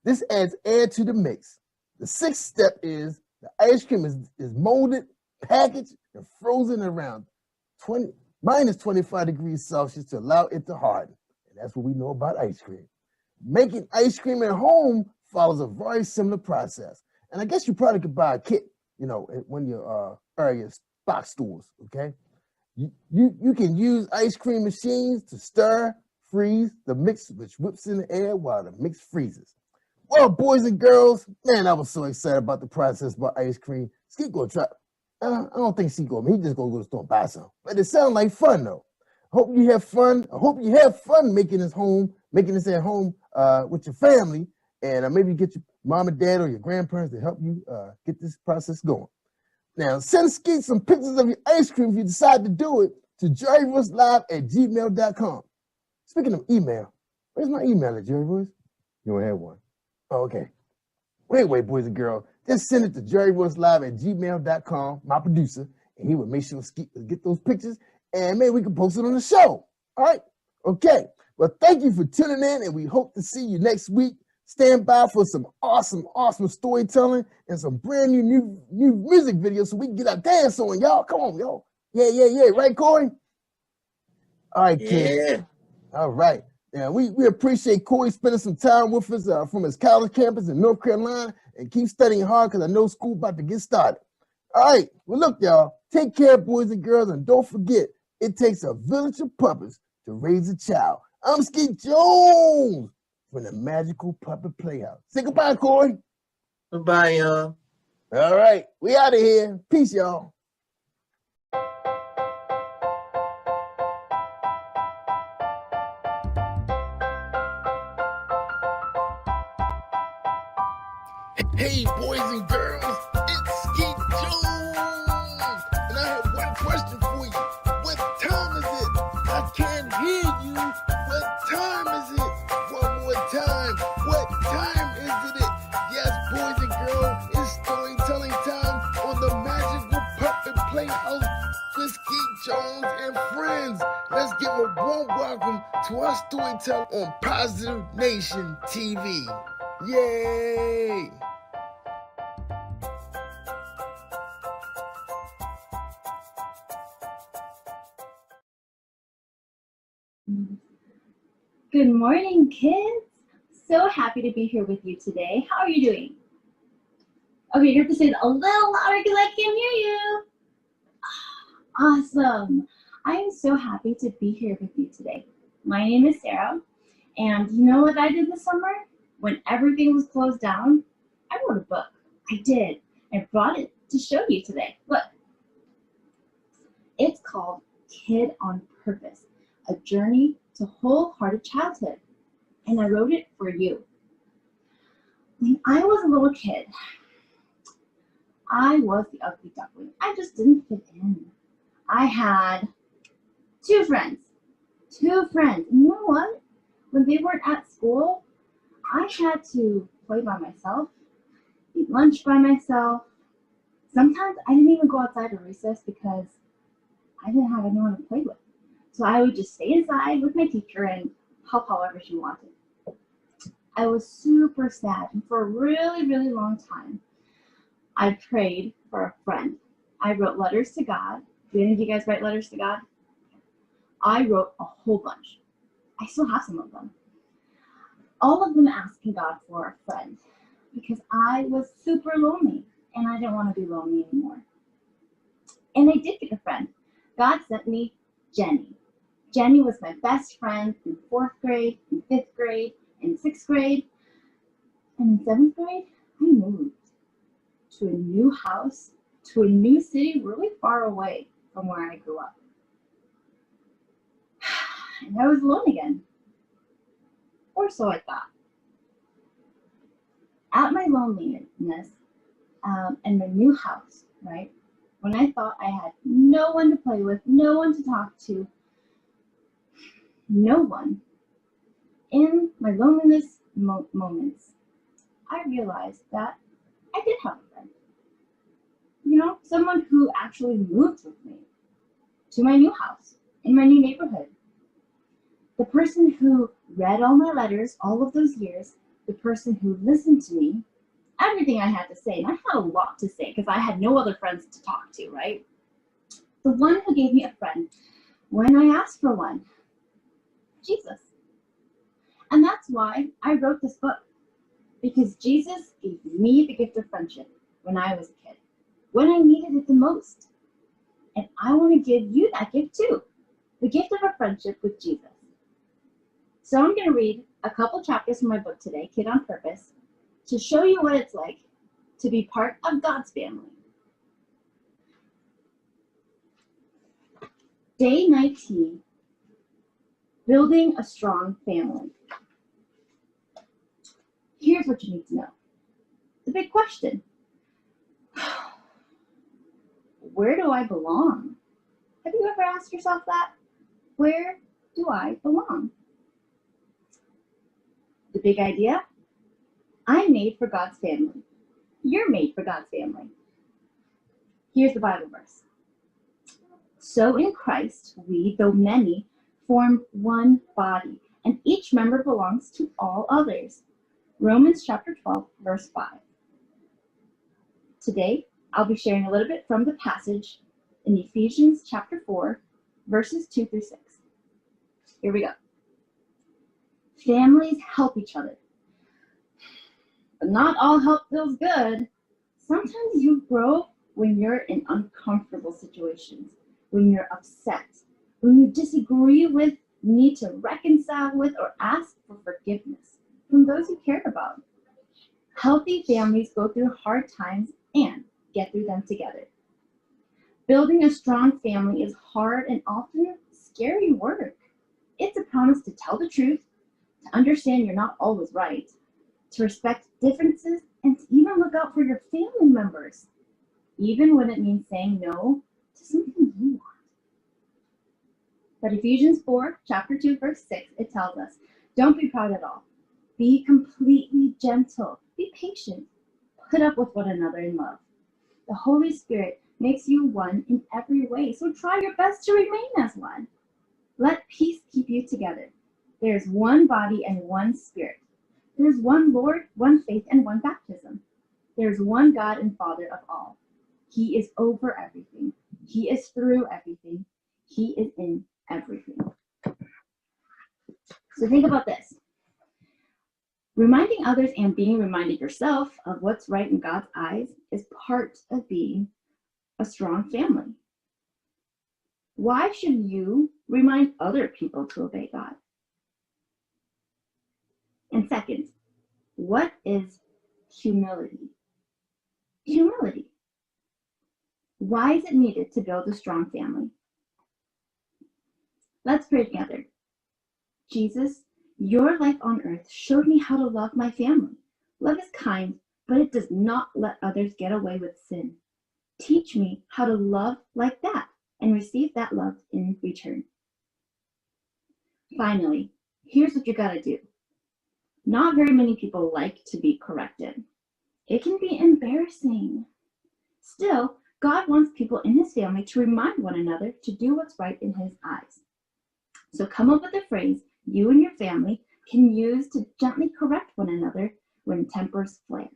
This adds air to the mix. The sixth step is the ice cream is molded, packaged, and frozen around minus 25 degrees Celsius to allow it to harden. And that's what we know about ice cream. Making ice cream at home follows a very similar process. And I guess you probably could buy a kit, at one of your area box stores, okay? You can use ice cream machines to stir, freeze the mix, which whips in the air while the mix freezes. Well, boys and girls, man, I was so excited about the process about ice cream. Skeet gonna try. I don't think Skeet gonna. He just gonna go to the store and buy some. But it sounds like fun though. Hope you have fun. I hope you have fun making this at home with your family, and maybe get your mom and dad or your grandparents to help you get this process going. Now, send Skeet some pictures of your ice cream if you decide to do it to jerryvoicelive@gmail.com. Speaking of email, where's my email at Jerry Voice? You don't have one. Oh, okay. Wait, boys and girls. Just send it to jerryvoicelive@gmail.com, my producer, and he will make sure Skeet will get those pictures, and maybe we can post it on the show. All right? Okay. Well, thank you for tuning in, and we hope to see you next week. Stand by for some awesome storytelling and some brand new music videos so we can get our dance on, y'all. Come on, y'all. Yeah. Right, Corey? All right, kids. Yeah. All right. Yeah, we appreciate Corey spending some time with us from his college campus in North Carolina, and keep studying hard because I know school about to get started. All right. Well, look, y'all. Take care, boys and girls, and don't forget, it takes a village of puppets to raise a child. I'm Skeet Jones from the Magical Puppet Playhouse. Say goodbye, Corey. Goodbye, y'all. All right. We out of here. Peace, y'all. Hey, boys and girls, it's Skeet Jones, and I have one question for you. What time is it? I can't hear you. What time is it? One more time. What time is it? Yes, boys and girls, it's storytelling time on the Magical Puppet Playhouse with Skeet Jones and friends. Let's give a warm welcome to our storyteller on Positive Nation TV. Yay! Good morning, kids. So happy to be here with you today. How are you doing? Okay, you have to say it a little louder because I can't hear you. Awesome. I am so happy to be here with you today. My name is Sarah, and you know what I did this summer? When everything was closed down, I wrote a book. I did. I brought it to show you today. Look. It's called Kid on Purpose, A Journey to Wholehearted Childhood, and I wrote it for you. When I was a little kid, I was the ugly duckling. I just didn't fit in. I had two friends. And you know what? When they weren't at school, I had to play by myself, eat lunch by myself. Sometimes I didn't even go outside at recess because I didn't have anyone to play with. So I would just stay inside with my teacher and help however she wanted. I was super sad, and for a really, really long time, I prayed for a friend. I wrote letters to God. Do any of you guys write letters to God? I wrote a whole bunch. I still have some of them. All of them asking God for a friend because I was super lonely and I didn't want to be lonely anymore. And I did get a friend. God sent me Jenny. Jenny was my best friend in 4th grade, in 5th grade, in 6th grade, and in 7th grade, I moved to a new house, to a new city really far away from where I grew up. And I was alone again. Or so I thought. At my loneliness and my new house, right? When I thought I had no one to play with, no one to talk to, no one, in my loneliness moments, I realized that I did have a friend. You know, someone who actually moved with me to my new house, in my new neighborhood. The person who read all my letters all of those years, the person who listened to me, everything I had to say, and I had a lot to say because I had no other friends to talk to, right? The one who gave me a friend when I asked for one, Jesus. And that's why I wrote this book, because Jesus gave me the gift of friendship when I was a kid, when I needed it the most. And I want to give you that gift too, the gift of a friendship with Jesus. So I'm going to read a couple chapters from my book today, Kid on Purpose, to show you what it's like to be part of God's family. Day 19, building a strong family. Here's what you need to know. The big question. Where do I belong? Have you ever asked yourself that? Where do I belong? The big idea. I'm made for God's family. You're made for God's family. Here's the Bible verse. So in Christ, we, though many, form one body, and each member belongs to all others. Romans chapter 12, verse 5. Today, I'll be sharing a little bit from the passage in Ephesians chapter 4, verses 2 through 6. Here we go. Families help each other. But not all help feels good. Sometimes you grow when you're in uncomfortable situations, when you're upset, when you disagree with, need to reconcile with, or ask for forgiveness from those you care about. Healthy families go through hard times and get through them together. Building a strong family is hard and often scary work. It's a promise to tell the truth, to understand you're not always right, to respect differences, and to even look out for your family members, even when it means saying no to something you want. But Ephesians 4, chapter 2, verse 6, it tells us, don't be proud at all. Be completely gentle. Be patient. Put up with one another in love. The Holy Spirit makes you one in every way, so try your best to remain as one. Let peace keep you together. There is one body and one Spirit. There is one Lord, one faith, and one baptism. There is one God and Father of all. He is over everything. He is through everything. He is in everything. So think about this. Reminding others and being reminded yourself of what's right in God's eyes is part of being a strong family. Why should you remind other people to obey God? And second, what is humility? Humility. Why is it needed to build a strong family? Let's pray together. Jesus, your life on earth showed me how to love my family. Love is kind, but it does not let others get away with sin. Teach me how to love like that and receive that love in return. Finally, here's what you gotta do. Not very many people like to be corrected. It can be embarrassing. Still, God wants people in his family to remind one another to do what's right in his eyes. So come up with a phrase you and your family can use to gently correct one another when tempers flare.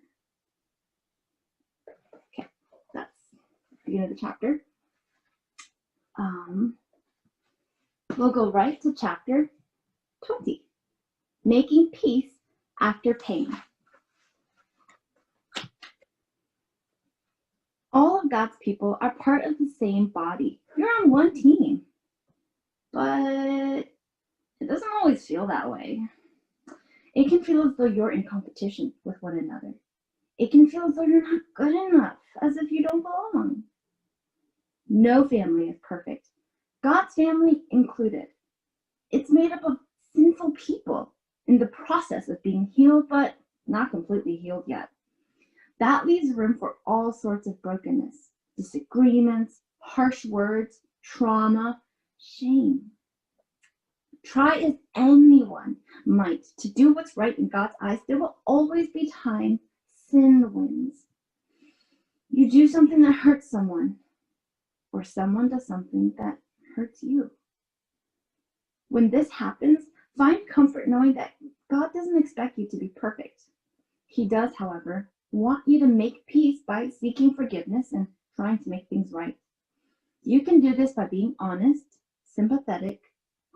Okay, that's the beginning of the chapter. We'll go right to chapter 20, making peace after pain. All of God's people are part of the same body. You're on one team. But it doesn't always feel that way. It can feel as though you're in competition with one another. It can feel as though you're not good enough, as if you don't belong. No family is perfect, God's family included. It's made up of sinful people in the process of being healed, but not completely healed yet. That leaves room for all sorts of brokenness, disagreements, harsh words, trauma, shame. Try as anyone might to do what's right in God's eyes, there will always be time sin wins. You do something that hurts someone, or someone does something that hurts you. When this happens, find comfort knowing that God doesn't expect you to be perfect. He does, however, want you to make peace by seeking forgiveness and trying to make things right. You can do this by being honest, sympathetic,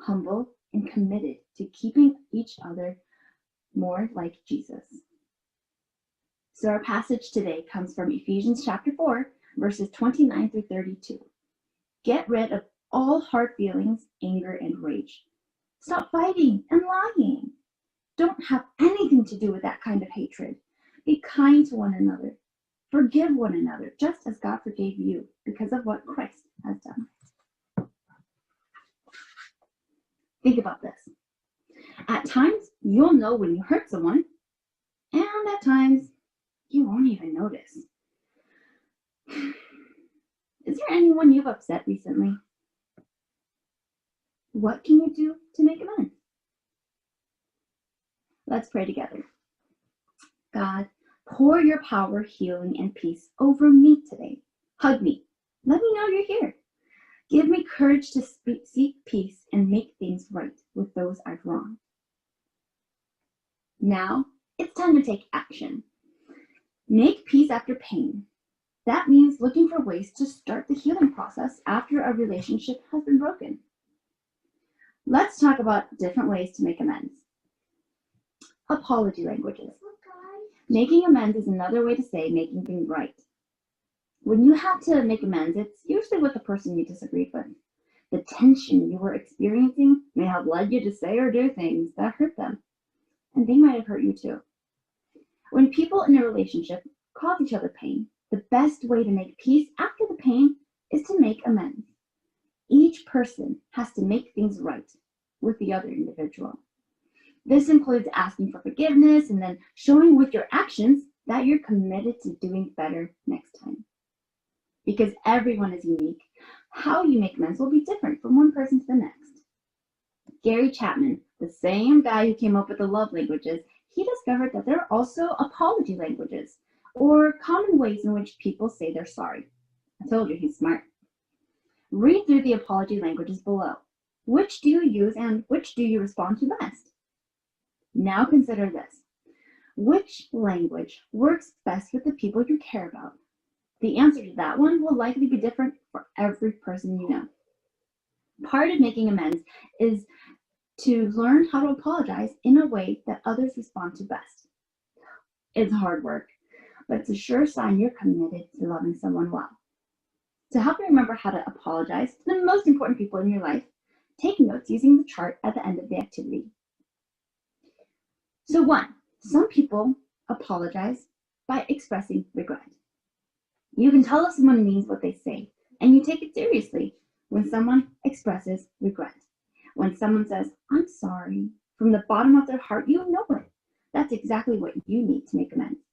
humble, and committed to keeping each other more like Jesus. So our passage today comes from Ephesians chapter 4, verses 29 through 32. Get rid of all hard feelings, anger, and rage. Stop fighting and lying. Don't have anything to do with that kind of hatred. Be kind to one another. Forgive one another, just as God forgave you because of what Christ has done. Think about this. At times, you'll know when you hurt someone, and at times, you won't even notice. Is there anyone you've upset recently? What can you do to make amends? Let's pray together. God, pour your power, healing, and peace over me today. Hug me. Let me know you're here. Give me courage to seek peace and make things right with those I've wronged. Now, it's time to take action. Make peace after pain. That means looking for ways to start the healing process after a relationship has been broken. Let's talk about different ways to make amends. Apology languages. Making amends is another way to say making things right. When you have to make amends, it's usually with the person you disagreed with. The tension you were experiencing may have led you to say or do things that hurt them, and they might have hurt you too. When people in a relationship cause each other pain, the best way to make peace after the pain is to make amends. Each person has to make things right with the other individual. This includes asking for forgiveness and then showing with your actions that you're committed to doing better next time. Because everyone is unique, how you make amends will be different from one person to the next. Gary Chapman, the same guy who came up with the love languages, he discovered that there are also apology languages, or common ways in which people say they're sorry. I told you he's smart. Read through the apology languages below. Which do you use and which do you respond to best? Now consider this. Which language works best with the people you care about? The answer to that one will likely be different for every person you know. Part of making amends is to learn how to apologize in a way that others respond to best. It's hard work, but it's a sure sign you're committed to loving someone well. To help you remember how to apologize to the most important people in your life, take notes using the chart at the end of the activity. So 1, some people apologize by expressing regret. You can tell if someone means what they say, and you take it seriously when someone expresses regret. When someone says, "I'm sorry," from the bottom of their heart, you know it. That's exactly what you need to make amends.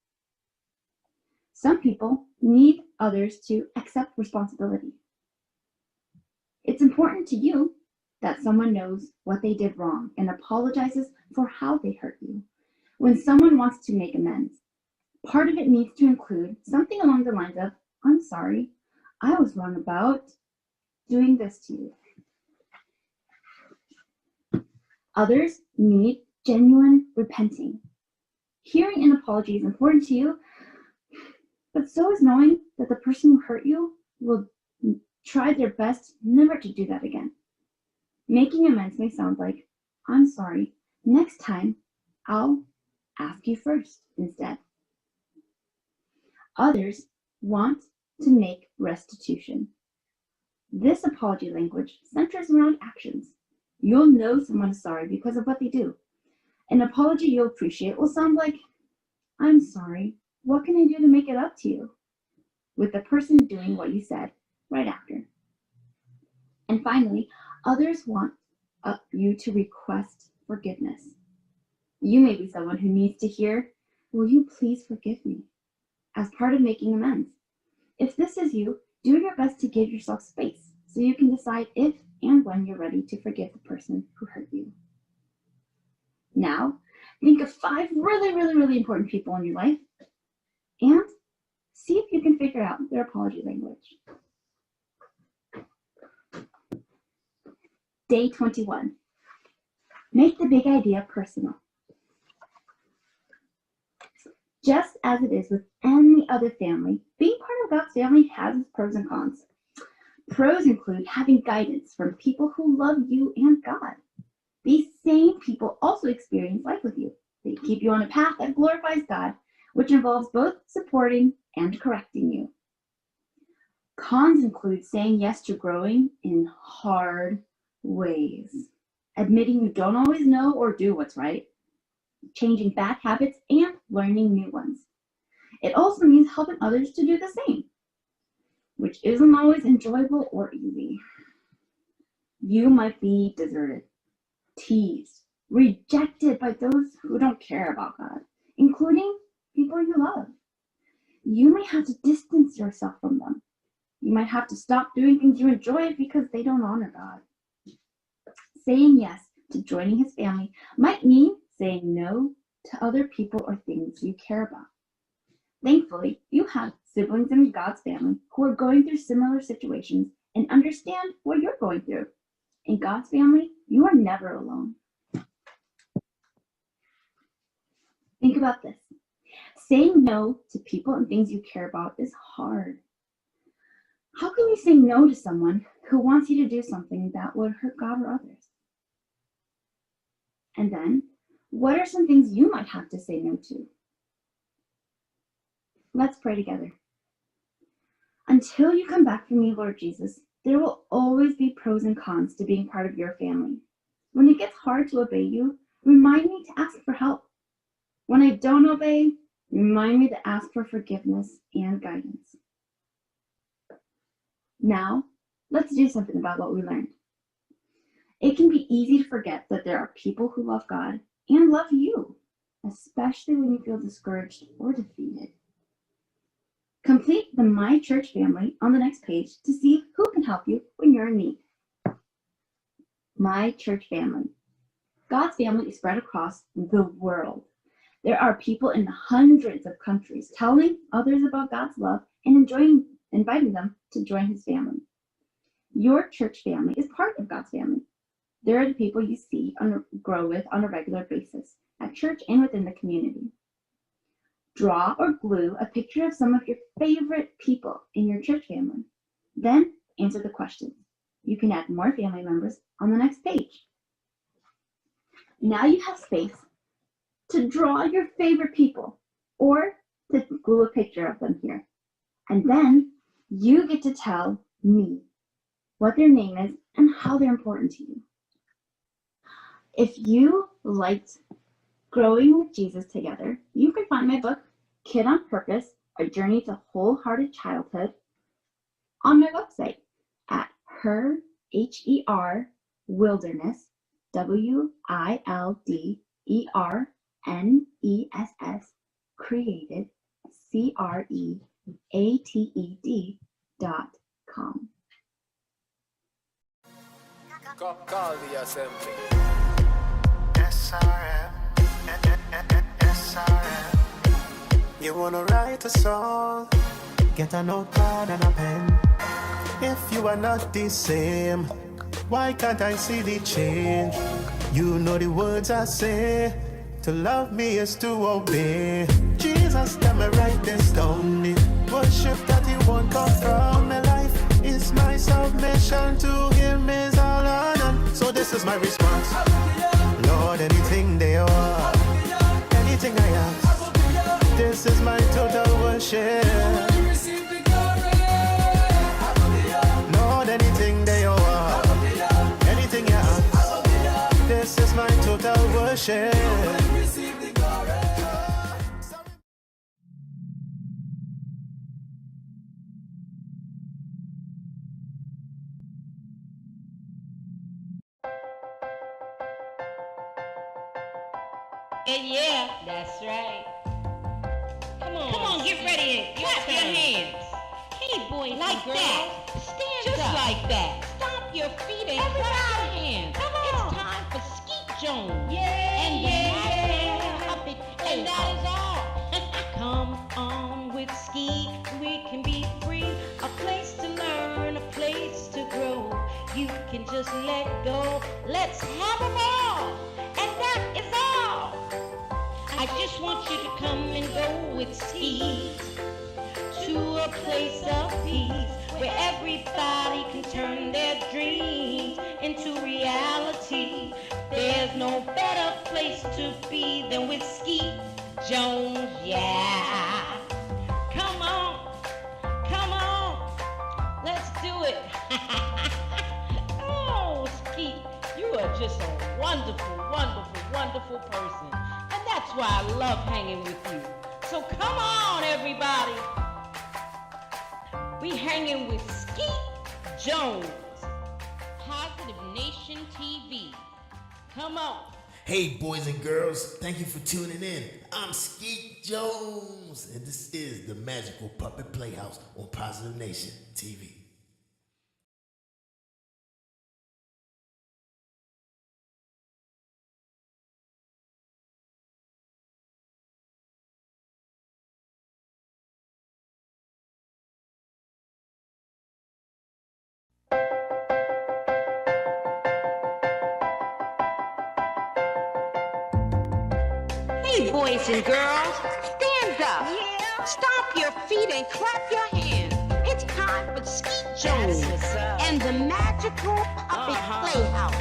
Some people need others to accept responsibility. It's important to you that someone knows what they did wrong and apologizes for how they hurt you. When someone wants to make amends, part of it needs to include something along the lines of, "I'm sorry, I was wrong about doing this to you." Others need genuine repenting. Hearing an apology is important to you, but so is knowing that the person who hurt you will try their best never to do that again. Making amends may sound like, "I'm sorry, next time I'll ask you first instead." Others want to make restitution. This apology language centers around actions. You'll know someone is sorry because of what they do. An apology you'll appreciate will sound like, I'm sorry, what can I do to make it up to you? With the person doing what you said right after. And finally, others want you to request forgiveness. You may be someone who needs to hear, will you please forgive me? As part of making amends. If this is you, do your best to give yourself space so you can decide if and when you're ready to forgive the person who hurt you. Now, think of 5 really important people in your life and see if you can figure out their apology language. Day 21. Make the big idea personal. Just as it is with any other family, being part of God's family has its pros and cons. Pros include having guidance from people who love you and God. These same people also experience life with you. They keep you on a path that glorifies God, which involves both supporting and correcting you. Cons include saying yes to growing in hard ways, admitting you don't always know or do what's right, changing bad habits, and learning new ones. It also means helping others to do the same, which isn't always enjoyable or easy. You might be deserted, teased, rejected by those who don't care about God, including people you love. You may have to distance yourself from them. You might have to stop doing things you enjoy because they don't honor God. Saying yes to joining his family might mean saying no to other people or things you care about. Thankfully, you have siblings in God's family who are going through similar situations and understand what you're going through. In God's family, you are never alone. Think about this. Saying no to people and things you care about is hard. How can you say no to someone who wants you to do something that would hurt God or others? And then, what are some things you might have to say no to? Let's pray together. Until you come back from me, Lord Jesus, there will always be pros and cons to being part of your family. When it gets hard to obey you, remind me to ask for help. When I don't obey, remind me to ask for forgiveness and guidance. Now, let's do something about what we learned. It can be easy to forget that there are people who love God and love you, especially when you feel discouraged or defeated. Complete the My Church family on the next page to see who can help you when you're in need. My Church family. God's family is spread across the world. There are people in hundreds of countries telling others about God's love and inviting them to join his family. Your church family is part of God's family. There are the people you see grow with on a regular basis at church and within the community. Draw or glue a picture of some of your favorite people in your church family. Then answer the questions. You can add more family members on the next page. Now you have space to draw your favorite people or to glue a picture of them here. And then you get to tell me what their name is and how they're important to you. If you liked Growing with Jesus Together, you can find my book, Kid on Purpose, A Journey to Wholehearted Childhood, on my website at Wilderness, WILDERNESS, created, CREATED.com. Call the assembly. SRM. You wanna write a song? Get a notepad and a pen. If you are not the same, why can't I see the change? You know the words I say. To love me is to obey. Jesus, let me write this down. The worship that he won't come from my life is my submission to him is all on. So this is my response. Lord, anything they are, anything I ask, this is my total worship. share. And yeah, that's right. Come on, get ready and clap your hands. Hey, boys, like and girls, that. Stand just up. Like that. Stomp your feet and clap your hands. Come on. It's time for Skeet Jones. Yeah, and yeah. Puppet Playhouse. And that is all. Come on with Skeet. We can be free. A place to learn, a place to grow. You can just let go. Let's have a ball. And that is all. I just want you to come and go with Skeet to a place of peace where everybody can turn their dreams into reality. There's no better place to be than with Skeet Jones, yeah. Come on, let's do it. Oh, Skeet, you are just a wonderful, wonderful, wonderful person. And that's why I love hanging with you. So come on, everybody. We hanging with Skeet Jones, Positive Nation TV. Come on. Hey, boys and girls, thank you for tuning in. I'm Skeet Jones, and this is the Magical Puppet Playhouse on Positive Nation TV. Hey, boys and girls, stand up. Yeah. Stomp your feet and clap your hands. It's time for Skeet Jones and the Magical Puppet Playhouse.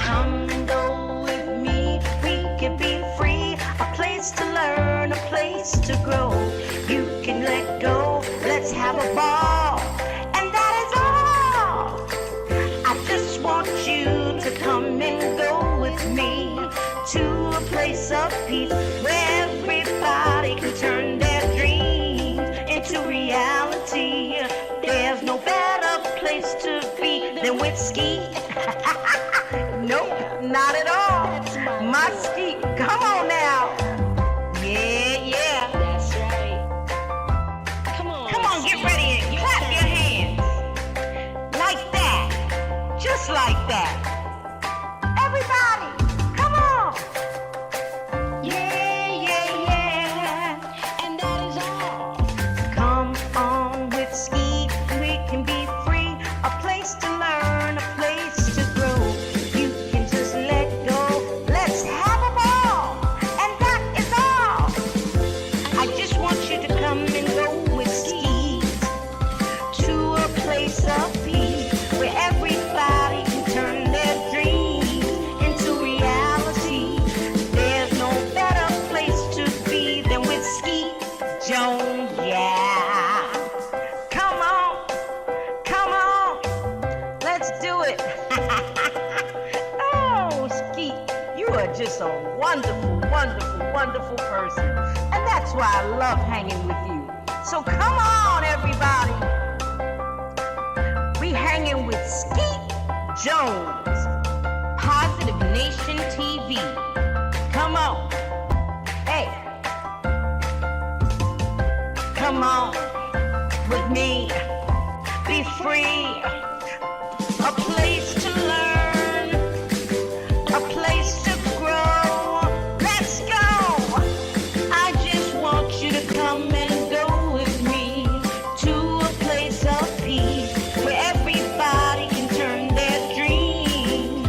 Come and go with me, we can be free. A place to learn, a place to grow. You can let go, let's have a ball. And that is all. I just want you to come and go with me to a place of peace where everybody can turn their dreams into reality. There's no better place to be than with Skeet. Nope, not at all. My Skeet, come on now. Yeah. That's right. Come on, get ready and clap your hands. Like that. Just like that. Everybody. And that is all. Come on with Skeet, we can be free. A place to learn, a place to grow. You can just let go. Let's have a ball. And that is all. I just want you to come and go with Skeet to a place of peace where everybody can turn their dreams into reality. There's no better place to be than with Skeet Jones, yeah. Come on, let's do it. Oh, Skeet, you are just a wonderful, wonderful, wonderful person. And that's why I love hanging with you. So come on, everybody. We hanging with Skeet Jones, Positive Nation TV. Come on. Hey. Come on with me. Be free. A place to learn. A place to grow. Let's go. I just want you to come and go with me to a place of peace where everybody can turn their dreams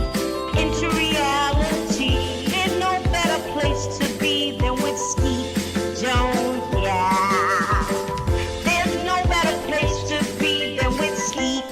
into reality. There's no better place to be than with Skeet Jones, yeah. There's no better place to be than with Skeet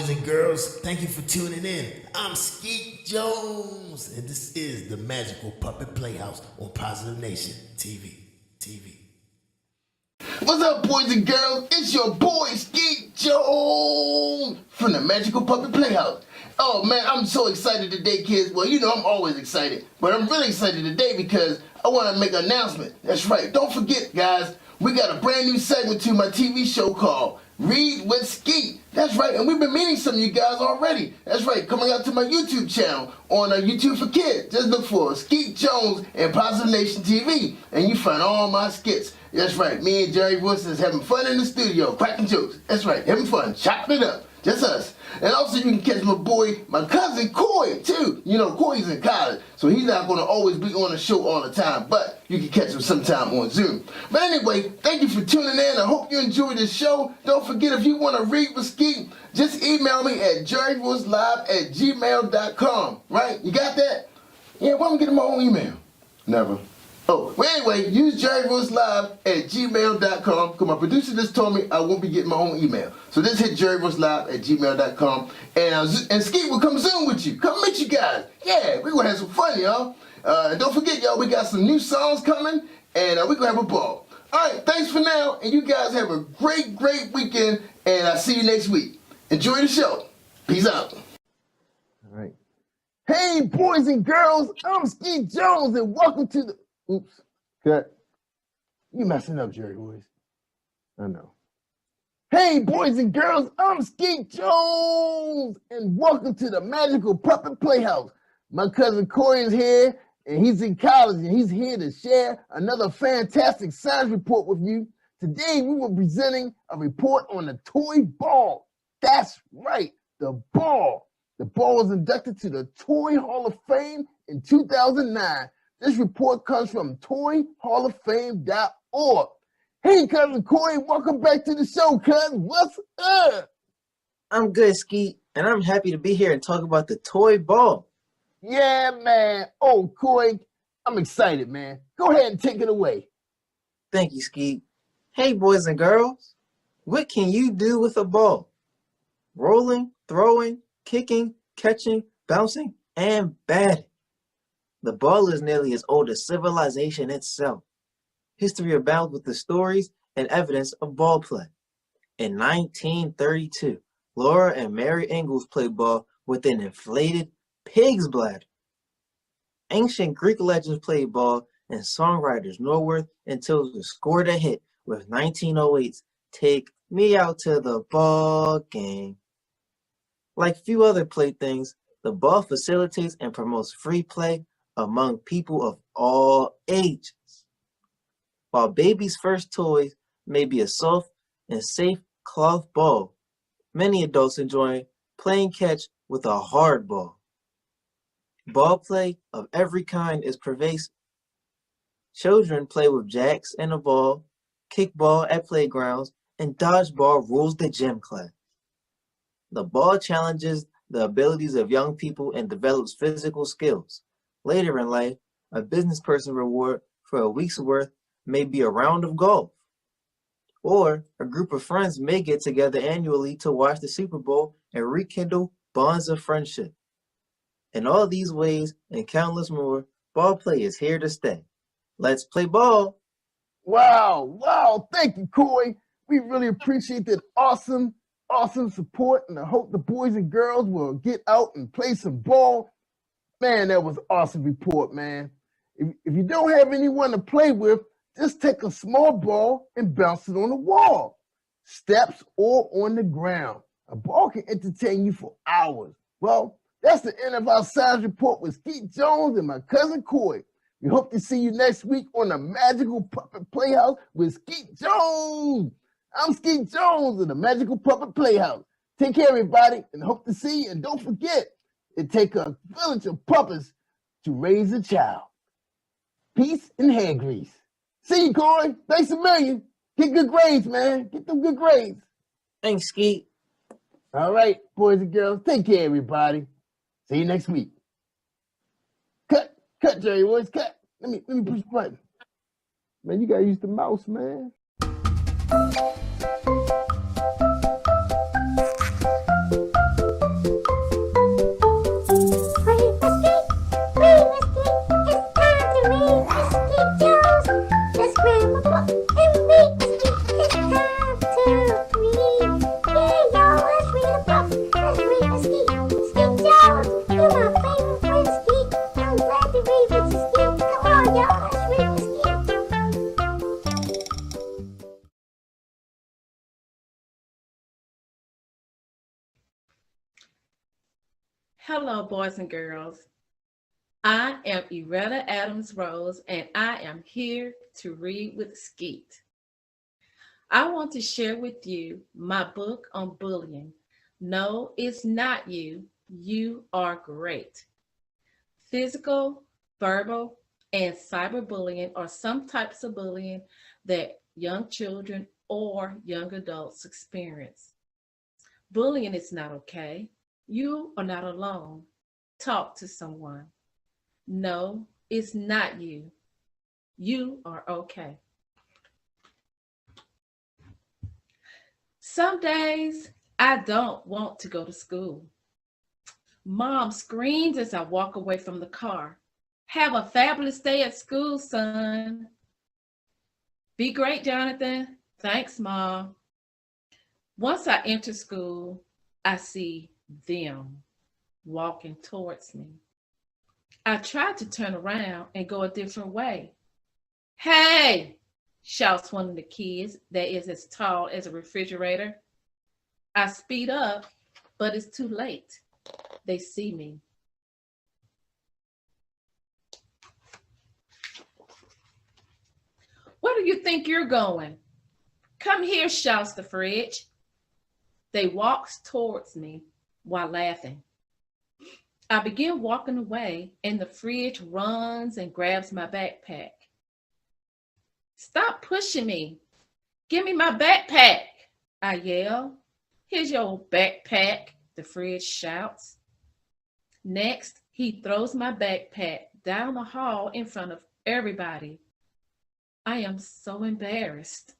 boys and girls. Thank you for tuning in. I'm Skeet Jones, and this is the Magical Puppet Playhouse on Positive Nation TV. What's up, boys and girls? It's your boy, Skeet Jones, from the Magical Puppet Playhouse. Oh, man, I'm so excited today, kids. Well, you know I'm always excited, but I'm really excited today because I want to make an announcement. That's right. Don't forget, guys, we got a brand new segment to my TV show called Read with Skeet. That's right, and we've been meeting some of you guys already. That's right, coming out to my YouTube channel on YouTube for Kids. Just look for Skeet Jones and Positive Nation TV, and you find all my skits. That's right, me and Jerry Wilson is having fun in the studio, cracking jokes. That's right, having fun, chopping it up, just us. And also you can catch my boy, my cousin Coy, too. You know, Coy's in college, so he's not going to always be on the show all the time, but you can catch him sometime on Zoom. But anyway, thank you for tuning in. I hope you enjoyed this show. Don't forget, if you want to read with Skeet, just email me at jerryvoicelive@gmail.com. Right? You got that? Yeah, why don't I get my own email? Never. Oh, well, anyway, use jerryvoicelive@gmail.com because my producer just told me I won't be getting my own email. So just hit jerryvoicelive@gmail.com and Skeet will come Zoom with you. Come meet you guys. Yeah, we're going to have some fun, y'all. Don't forget, y'all, we got some new songs coming and we're going to have a ball. All right, thanks for now, and you guys have a great, great weekend, and I'll see you next week. Enjoy the show. Peace out. All right. Hey, boys and girls, I'm Skeet Jones, and welcome to the... Oops, cut. You messing up, Jerry Boys. I know. Hey, boys and girls, I'm Skeet Jones, and welcome to the Magical Puppet Playhouse. My cousin Corey is here, and he's in college, and he's here to share another fantastic science report with you. Today, we were presenting a report on the toy ball. That's right, the ball. The ball was inducted to the Toy Hall of Fame in 2009. This report comes from toyhalloffame.org. Hey, cousin Corey, welcome back to the show, cousin. What's up? I'm good, Skeet, and I'm happy to be here and talk about the toy ball. Yeah, man. Oh, Corey, I'm excited, man. Go ahead and take it away. Thank you, Skeet. Hey, boys and girls, what can you do with a ball? Rolling, throwing, kicking, catching, bouncing, and batting. The ball is nearly as old as civilization itself. History abounds with the stories and evidence of ball play. In 1932, Laura and Mary Ingalls played ball with an inflated pig's bladder. Ancient Greek legends played ball, and songwriters Norworth and Tilson scored a hit with 1908's Take Me Out to the Ball Game. Like few other playthings, the ball facilitates and promotes free play among people of all ages. While babies' first toys may be a soft and safe cloth ball, many adults enjoy playing catch with a hard ball. Ball play of every kind is pervasive. Children play with jacks and a ball, kickball at playgrounds, and dodgeball rules the gym class. The ball challenges the abilities of young people and develops physical skills. Later in life, a business person reward for a week's worth may be a round of golf. Or a group of friends may get together annually to watch the Super Bowl and rekindle bonds of friendship. In all these ways and countless more, ball play is here to stay. Let's play ball. Wow. Thank you, Corey. We really appreciate that awesome support, and I hope the boys and girls will get out and play some ball. Man, that was an awesome report, man. If you don't have anyone to play with, just take a small ball and bounce it on the wall, steps, or on the ground. A ball can entertain you for hours. Well, that's the end of our science report with Skeet Jones and my cousin Corey. We hope to see you next week on the Magical Puppet Playhouse with Skeet Jones. I'm Skeet Jones of the Magical Puppet Playhouse. Take care, everybody, and hope to see you. And don't forget, it takes a village of puppets to raise a child. Peace and hand grease. See you, Corey. Thanks a million. Get good grades, man. Get them good grades. Thanks, Skeet. All right, boys and girls. Take care, everybody. See you next week. Cut, Jerry Boys, cut. Let me push the button. Man, you gotta use the mouse, man. Skeet Jones, you're my favorite friend, Skeet. I'm glad to read with you, Skeet. Come on, y'all, let's read with Skeet. Hello, boys and girls. I am Iretta Adams Rose, and I am here to read with Skeet. I want to share with you my book on bullying. No, it's not you. You are great. Physical, verbal, and cyberbullying are some types of bullying that young children or young adults experience. Bullying is not okay. You are not alone. Talk to someone. No, it's not you. You are okay. Some days I don't want to go to school. Mom screams as I walk away from the car. Have a fabulous day at school, son. Be great, Jonathan. Thanks, Mom. Once I enter school, I see them walking towards me. I tried to turn around and go a different way. Hey, shouts one of the kids that is as tall as a refrigerator. I speed up, but it's too late. They see me. Where do you think you're going? Come here, shouts the fridge. They walks towards me while laughing. I begin walking away, and the fridge runs and grabs my backpack. Stop pushing me. Give me my backpack, I yell. Here's your backpack, the fridge shouts. Next, he throws my backpack down the hall in front of everybody. I am so embarrassed.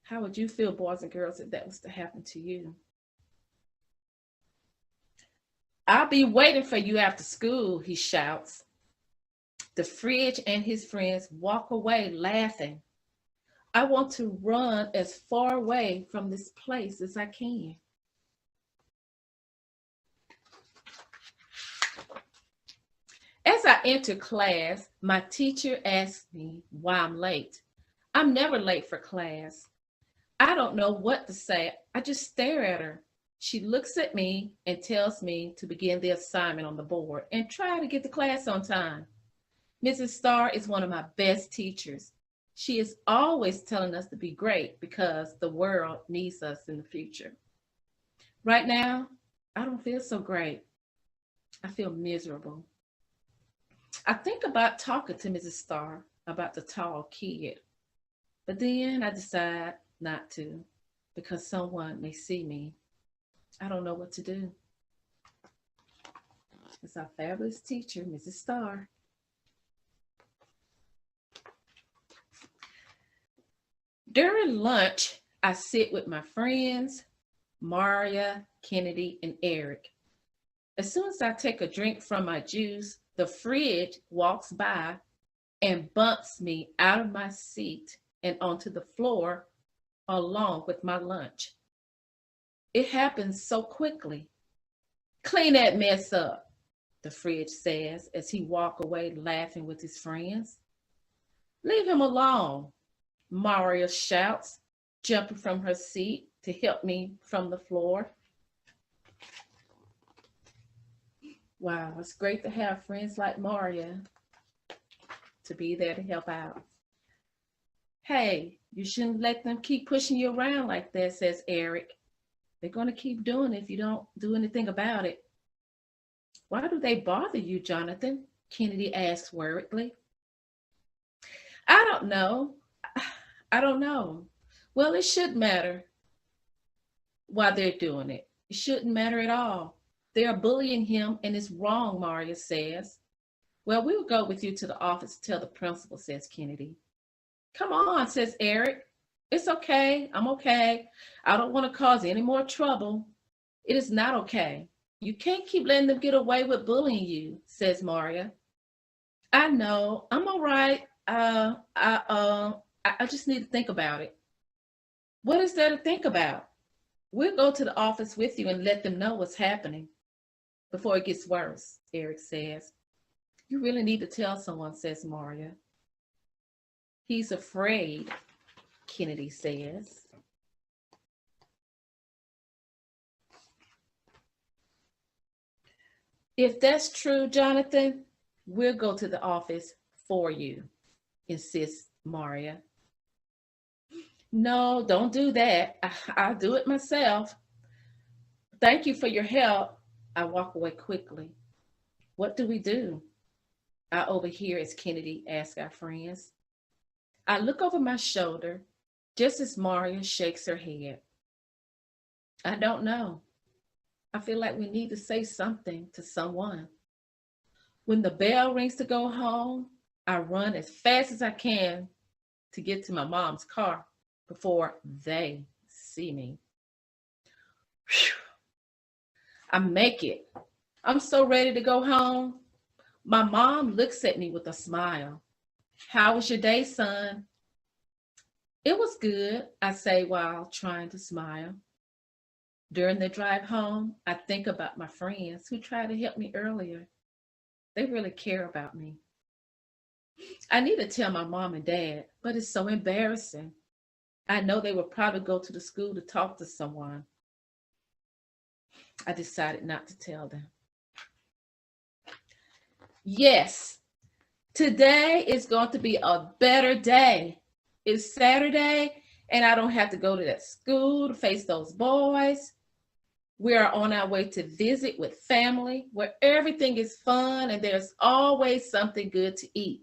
How would you feel, boys and girls, if that was to happen to you? I'll be waiting for you after school, he shouts. The fridge and his friends walk away laughing. I want to run as far away from this place as I can. As I enter class, my teacher asks me why I'm late. I'm never late for class. I don't know what to say. I just stare at her. She looks at me and tells me to begin the assignment on the board and try to get to class on time. Mrs. Starr is one of my best teachers. She is always telling us to be great because the world needs us in the future. Right now, I don't feel so great. I feel miserable. I think about talking to Mrs. Starr about the tall kid, but then I decide not to because someone may see me. I don't know what to do. It's our fabulous teacher, Mrs. Starr. During lunch, I sit with my friends, Maria, Kennedy, and Eric. As soon as I take a drink from my juice, the fridge walks by and bumps me out of my seat and onto the floor along with my lunch. It happens so quickly. Clean that mess up, the fridge says as he walks away laughing with his friends. Leave him alone, Maria shouts, jumping from her seat to help me from the floor. Wow, it's great to have friends like Maria to be there to help out. Hey, you shouldn't let them keep pushing you around like that, says Eric. They're going to keep doing it if you don't do anything about it. Why do they bother you, Jonathan? Kennedy asks worriedly. I don't know. Well, it should matter why they're doing it. It shouldn't matter at all. They are bullying him and it's wrong, Maria says. Well, we'll go with you to the office to tell the principal, says Kennedy. Come on, says Eric. It's okay. I'm okay. I don't want to cause any more trouble. It is not okay. You can't keep letting them get away with bullying you, says Maria. I know. I'm all right. I just need to think about it. What is there to think about? We'll go to the office with you and let them know what's happening before it gets worse, Eric says. You really need to tell someone, says Maria. He's afraid, Kennedy says. If that's true, Jonathan, we'll go to the office for you, insists Maria. No, don't do that. I'll do it myself. Thank you for your help. I walk away quickly. What do we do? I overhear as Kennedy asks our friends. I look over my shoulder just as Maria shakes her head. I don't know. I feel like we need to say something to someone. When the bell rings to go home, I run as fast as I can to get to my mom's car before they see me. Whew. I make it. I'm so ready to go home. My mom looks at me with a smile. How was your day, son? It was good, I say while trying to smile. During the drive home, I think about my friends who tried to help me earlier. They really care about me. I need to tell my mom and dad, but it's so embarrassing. I know they would probably go to the school to talk to someone. I decided not to tell them. Yes, today is going to be a better day. It's Saturday, and I don't have to go to that school to face those boys. We are on our way to visit with family where everything is fun and there's always something good to eat.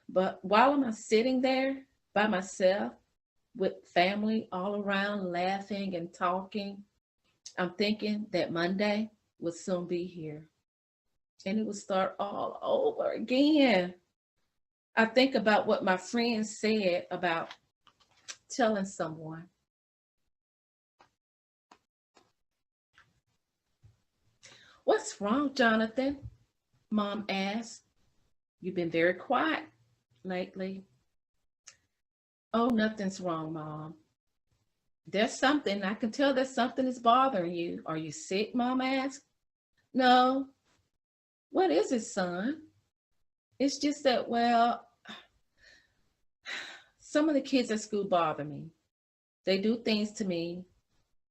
But while I'm sitting there by myself with family all around laughing and talking, I'm thinking that Monday will soon be here and it will start all over again. I think about what my friends said about telling someone. What's wrong, Jonathan? Mom asked. You've been very quiet lately. Oh, nothing's wrong, Mom. There's something. I can tell that something is bothering you. Are you sick, Mom asked. No. What is it, son? It's just that, well, some of the kids at school bother me. They do things to me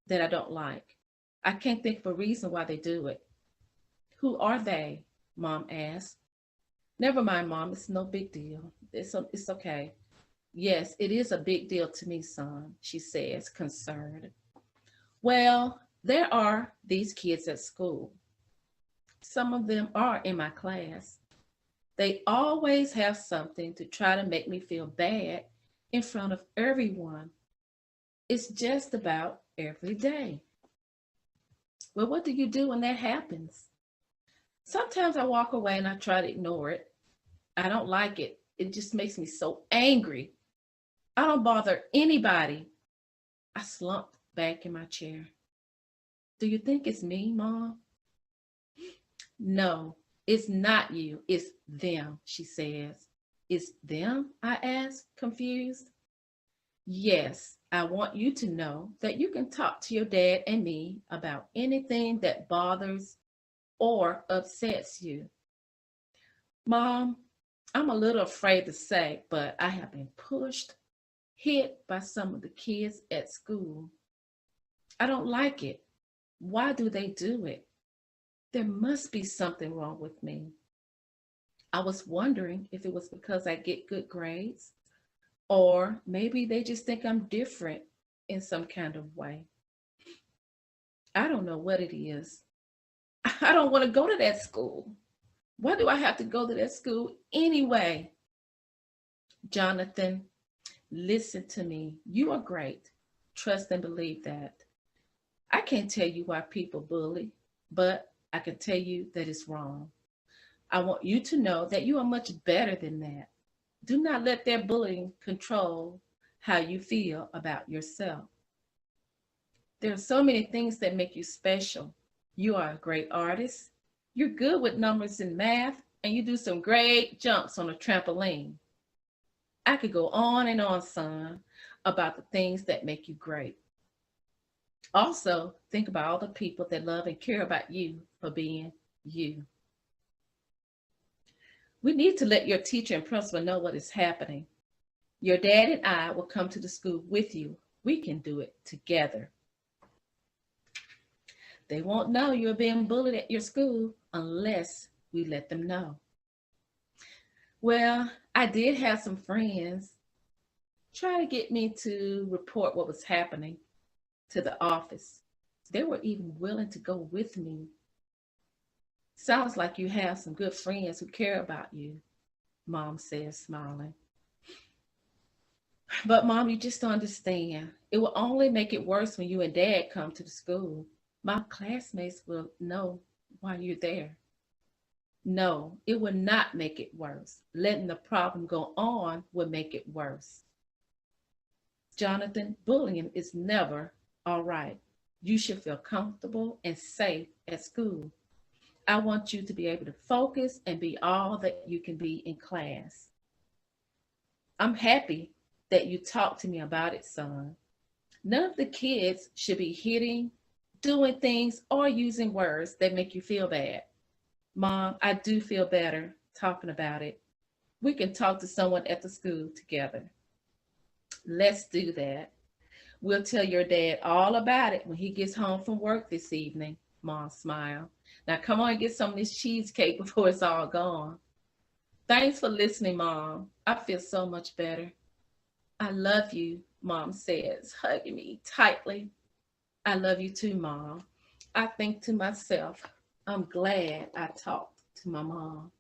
that I don't like. I can't think of a reason why they do it. Who are they? Mom asked. Never mind, Mom. It's no big deal. It's okay. Yes, it is a big deal to me, son, she says, concerned. Well, there are these kids at school. Some of them are in my class. They always have something to try to make me feel bad in front of everyone. It's just about every day. Well, what do you do when that happens? Sometimes I walk away and I try to ignore it. I don't like it. It just makes me so angry. I don't bother anybody. I slumped back in my chair. Do you think it's me, Mom? No, it's not you. It's them, she says. It's them? I asked, confused. Yes, I want you to know that you can talk to your dad and me about anything that bothers or upsets you. Mom, I'm a little afraid to say, but I have been pushed, hit by some of the kids at school. I don't like it. Why do they do it? There must be something wrong with me. I was wondering if it was because I get good grades, or maybe they just think I'm different in some kind of way. I don't know what it is. I don't want to go to that school. Why do I have to go to that school anyway? Jonathan, listen to me. You are great. Trust and believe that. I can't tell you why people bully, but I can tell you that it's wrong. I want you to know that you are much better than that. Do not let their bullying control how you feel about yourself. There are so many things that make you special. You are a great artist. You're good with numbers and math, and you do some great jumps on a trampoline. I could go on and on, son. about the things that make you great. Also, think about all the people that love and care about you for being you. We need to let your teacher and principal know what is happening. Your dad and I will come to the school with you. We can do it together. They won't know you're being bullied at your school unless we let them know. Well, I did have some friends try to get me to report what was happening to the office. They were even willing to go with me. Sounds like you have some good friends who care about you, Mom says, smiling. But Mom, you just don't understand. It will only make it worse when you and Dad come to the school. My classmates will know why you're there. No, it will not make it worse. Letting the problem go on will make it worse. Jonathan, bullying is never all right. You should feel comfortable and safe at school. I want you to be able to focus and be all that you can be in class. I'm happy that you talked to me about it, son. None of the kids should be hitting, doing things, or using words that make you feel bad. Mom, I do feel better talking about it. We can talk to someone at the school together. Let's do that. We'll tell your dad all about it when he gets home from work this evening. Mom smiled. Now come on and get some of this cheesecake before it's all gone. Thanks for listening, Mom. I feel so much better. I love you, Mom says, hugging me tightly. I love you too, Mom. I think to myself, I'm glad I talked to my mom.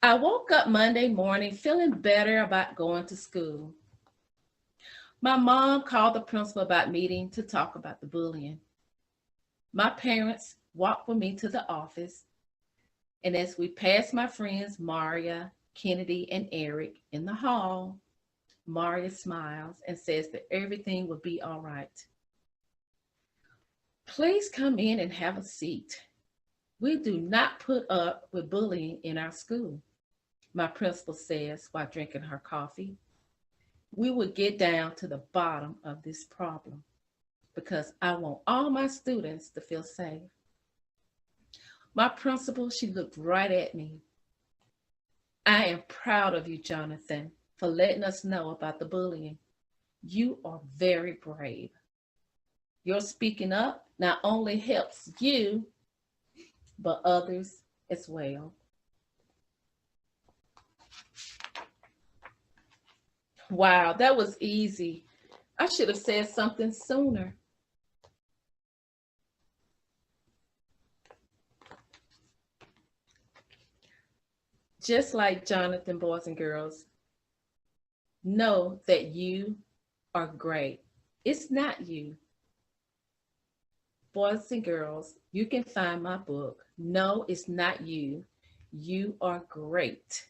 I woke up Monday morning feeling better about going to school. My mom called the principal about meeting to talk about the bullying. My parents walked with me to the office, and as we passed my friends Maria, Kennedy, and Eric in the hall, Maria smiles and says that everything will be all right. Please come in and have a seat. We do not put up with bullying in our school, my principal says while drinking her coffee. We will get down to the bottom of this problem because I want all my students to feel safe. My principal, she looked right at me. I am proud of you, Jonathan, for letting us know about the bullying. You are very brave. Your speaking up not only helps you, but others as well. Wow, that was easy. I should have said something sooner. Just like Jonathan, boys and girls, know that you are great. It's not you. Boys and girls, you can find my book, No, It's Not You. You Are Great.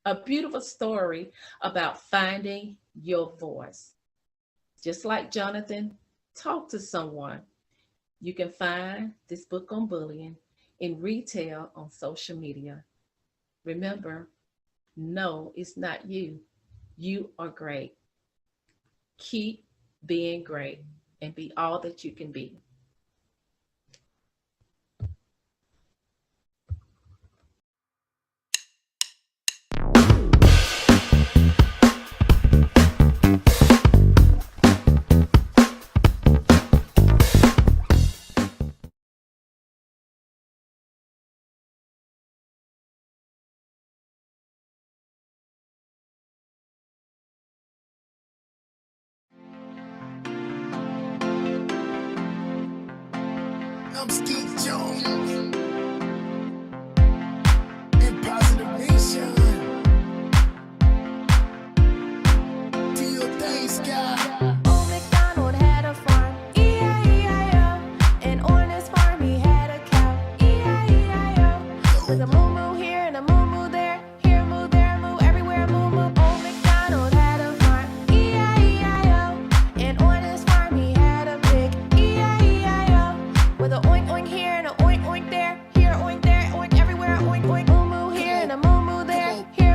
A beautiful story about finding your voice. Just like Jonathan, talk to someone. You can find this book on bullying in retail on social media. Remember, no, it's not you. You are great. Keep being great and be all that you can be. I'm Skeet Jones in Positive Nation. Do your thing, Sky. Old MacDonald had a farm, E-I-E-I-O. And on his farm he had a cow, E-I-E-I-O. With a moo-moo here and a moo-moo there, here a moo, there a moo, everywhere a moo-moo. Old MacDonald had a farm, E-I-E-I-O. And on his farm he had a pig, E-I-E-I-O. With a oink oink here and a oink oink there, here a oink there, oink everywhere, a oink oink, moo-moo here and a moo-moo there, here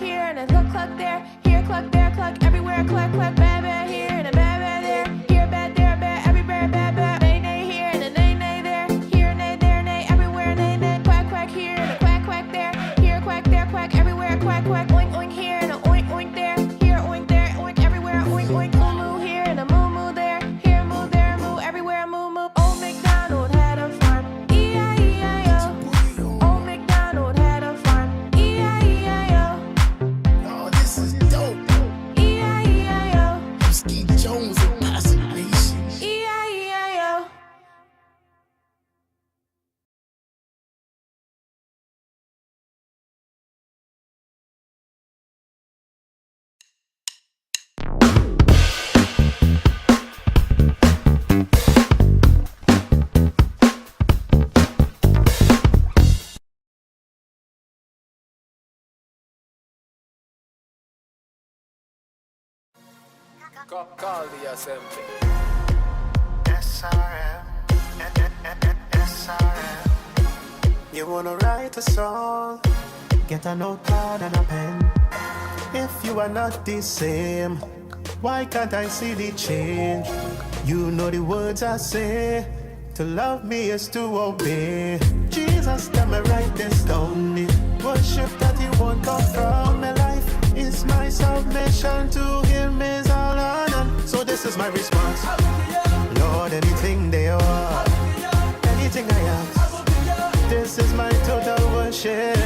here and a cluck cluck there. Here cluck there cluck everywhere cluck cluck bad bad here and a bad bad there. Here bad there bad everywhere bad bad. Nay nay here and a nay nay there. Here nay there nay everywhere nay nay. Quack quack here and a quack quack there. Here quack there quack everywhere quack quack. Oink oink here and a oink oink there. Here oink there oink everywhere oink oink. Moo moo here and a moo moo there. Here moo there moo everywhere moo moo. Old MacDonald had a farm. E-I-E-I-O. Old MacDonald had a farm. E-I-E-I-O. Oh, this is dope. E-I-E-I-O. I'm Skeet Jones and Posse Nation. E-I-E-I-O. Call the assembly. SRM, SRM. You wanna write a song? Get a notepad and a pen. If you are not the same, why can't I see the change? You know the words I say. To love me is to obey. Jesus, tell me write this down. The worship that you want come from my life is my submission to Him is all honor. So this is my response. Lord, anything they are, anything I ask, this is my total worship.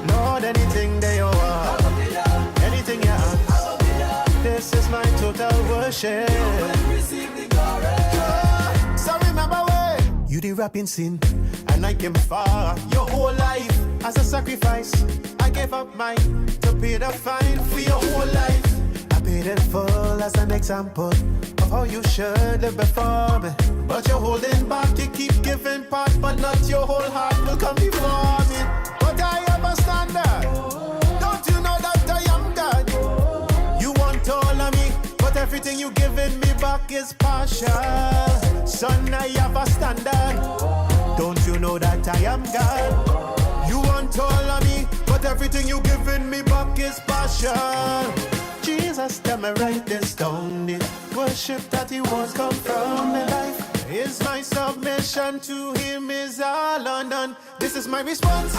Lord, anything they are, anything you ask, this is my total worship. So remember when you did rapping sin, and I came far your whole life as a sacrifice. I gave up mine to pay the fine for your whole life. I paid it full as an example of how you should live before me. But you're holding back, you keep giving part, but not your whole heart will come before me. But I have a standard. Don't you know that I am God? You want all of me, but everything you giving me back is partial. Son, I have a standard. Don't you know that I am God? You want all of me, but everything you giving me back is partial. Jesus, tell me write this down. The worship that He wants come from my life is my submission to Him is all undone. This is my response.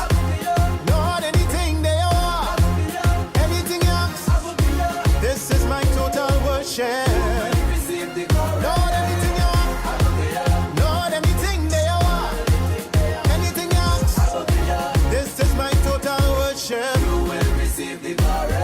Lord, anything they are, anything else, this is my total worship. Lord, anything you are, Lord, anything they are, anything else, this is my total worship. You will receive the glory.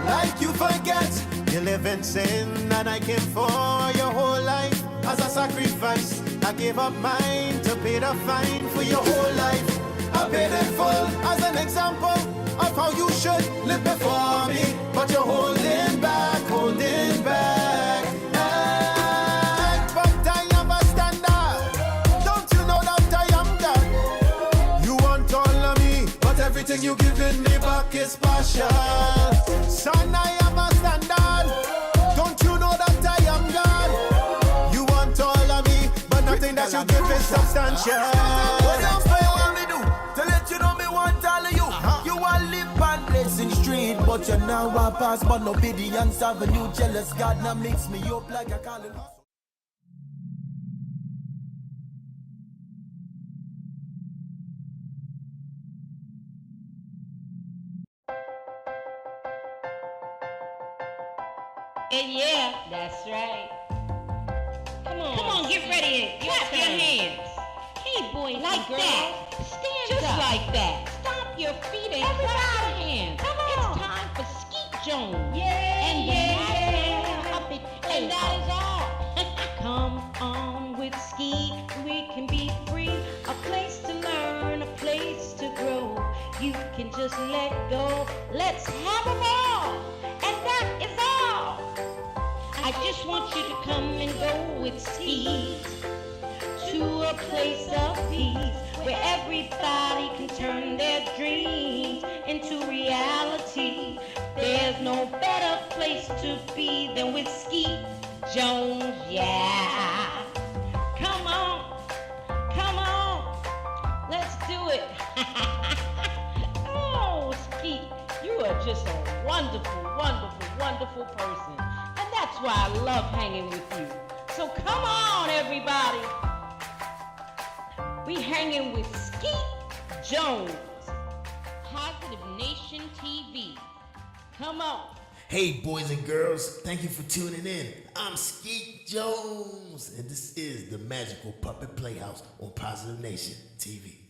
Like you forget, you live in sin, and I came for your whole life as a sacrifice. I gave up mine to pay the fine for your whole life. I paid it full as an example of how you should live before me. But you're holding back, holding back. But I have a standard. Don't you know that I am God? You want all of me, but everything you giving me back is partial. Son, I have a standard. Don't you know that I am God? You want all of me, but nothing that you give is substantial. What else do you want me do? To let you know me want all of you. You want live and bless in the street, but you now want pass, but no obedience have a new jealous God now mix me up like a calling. Yeah, that's right. Come on, get ready and clap your hands. Hey, boys, like that. Stand just up. Like that. Stomp your feet and clap your hands. Come on. It's time for Skeet Jones. And the magical puppet play. And that is all. Come on with Skeet, we can be free. A place to learn, a place to grow. You can just let go. Let's have a ball. And that is all. I just want you to come and go with Skeet to a place of peace where everybody can turn their dreams into reality. There's no better place to be than with Skeet Jones, yeah. Come on, let's do it. a wonderful, wonderful, wonderful person. And that's why I love hanging with you. So come on, everybody. We hanging with Skeet Jones, Positive Nation TV. Come on. Hey, boys and girls, thank you for tuning in. I'm Skeet Jones, and this is the Magical Puppet Playhouse on Positive Nation TV.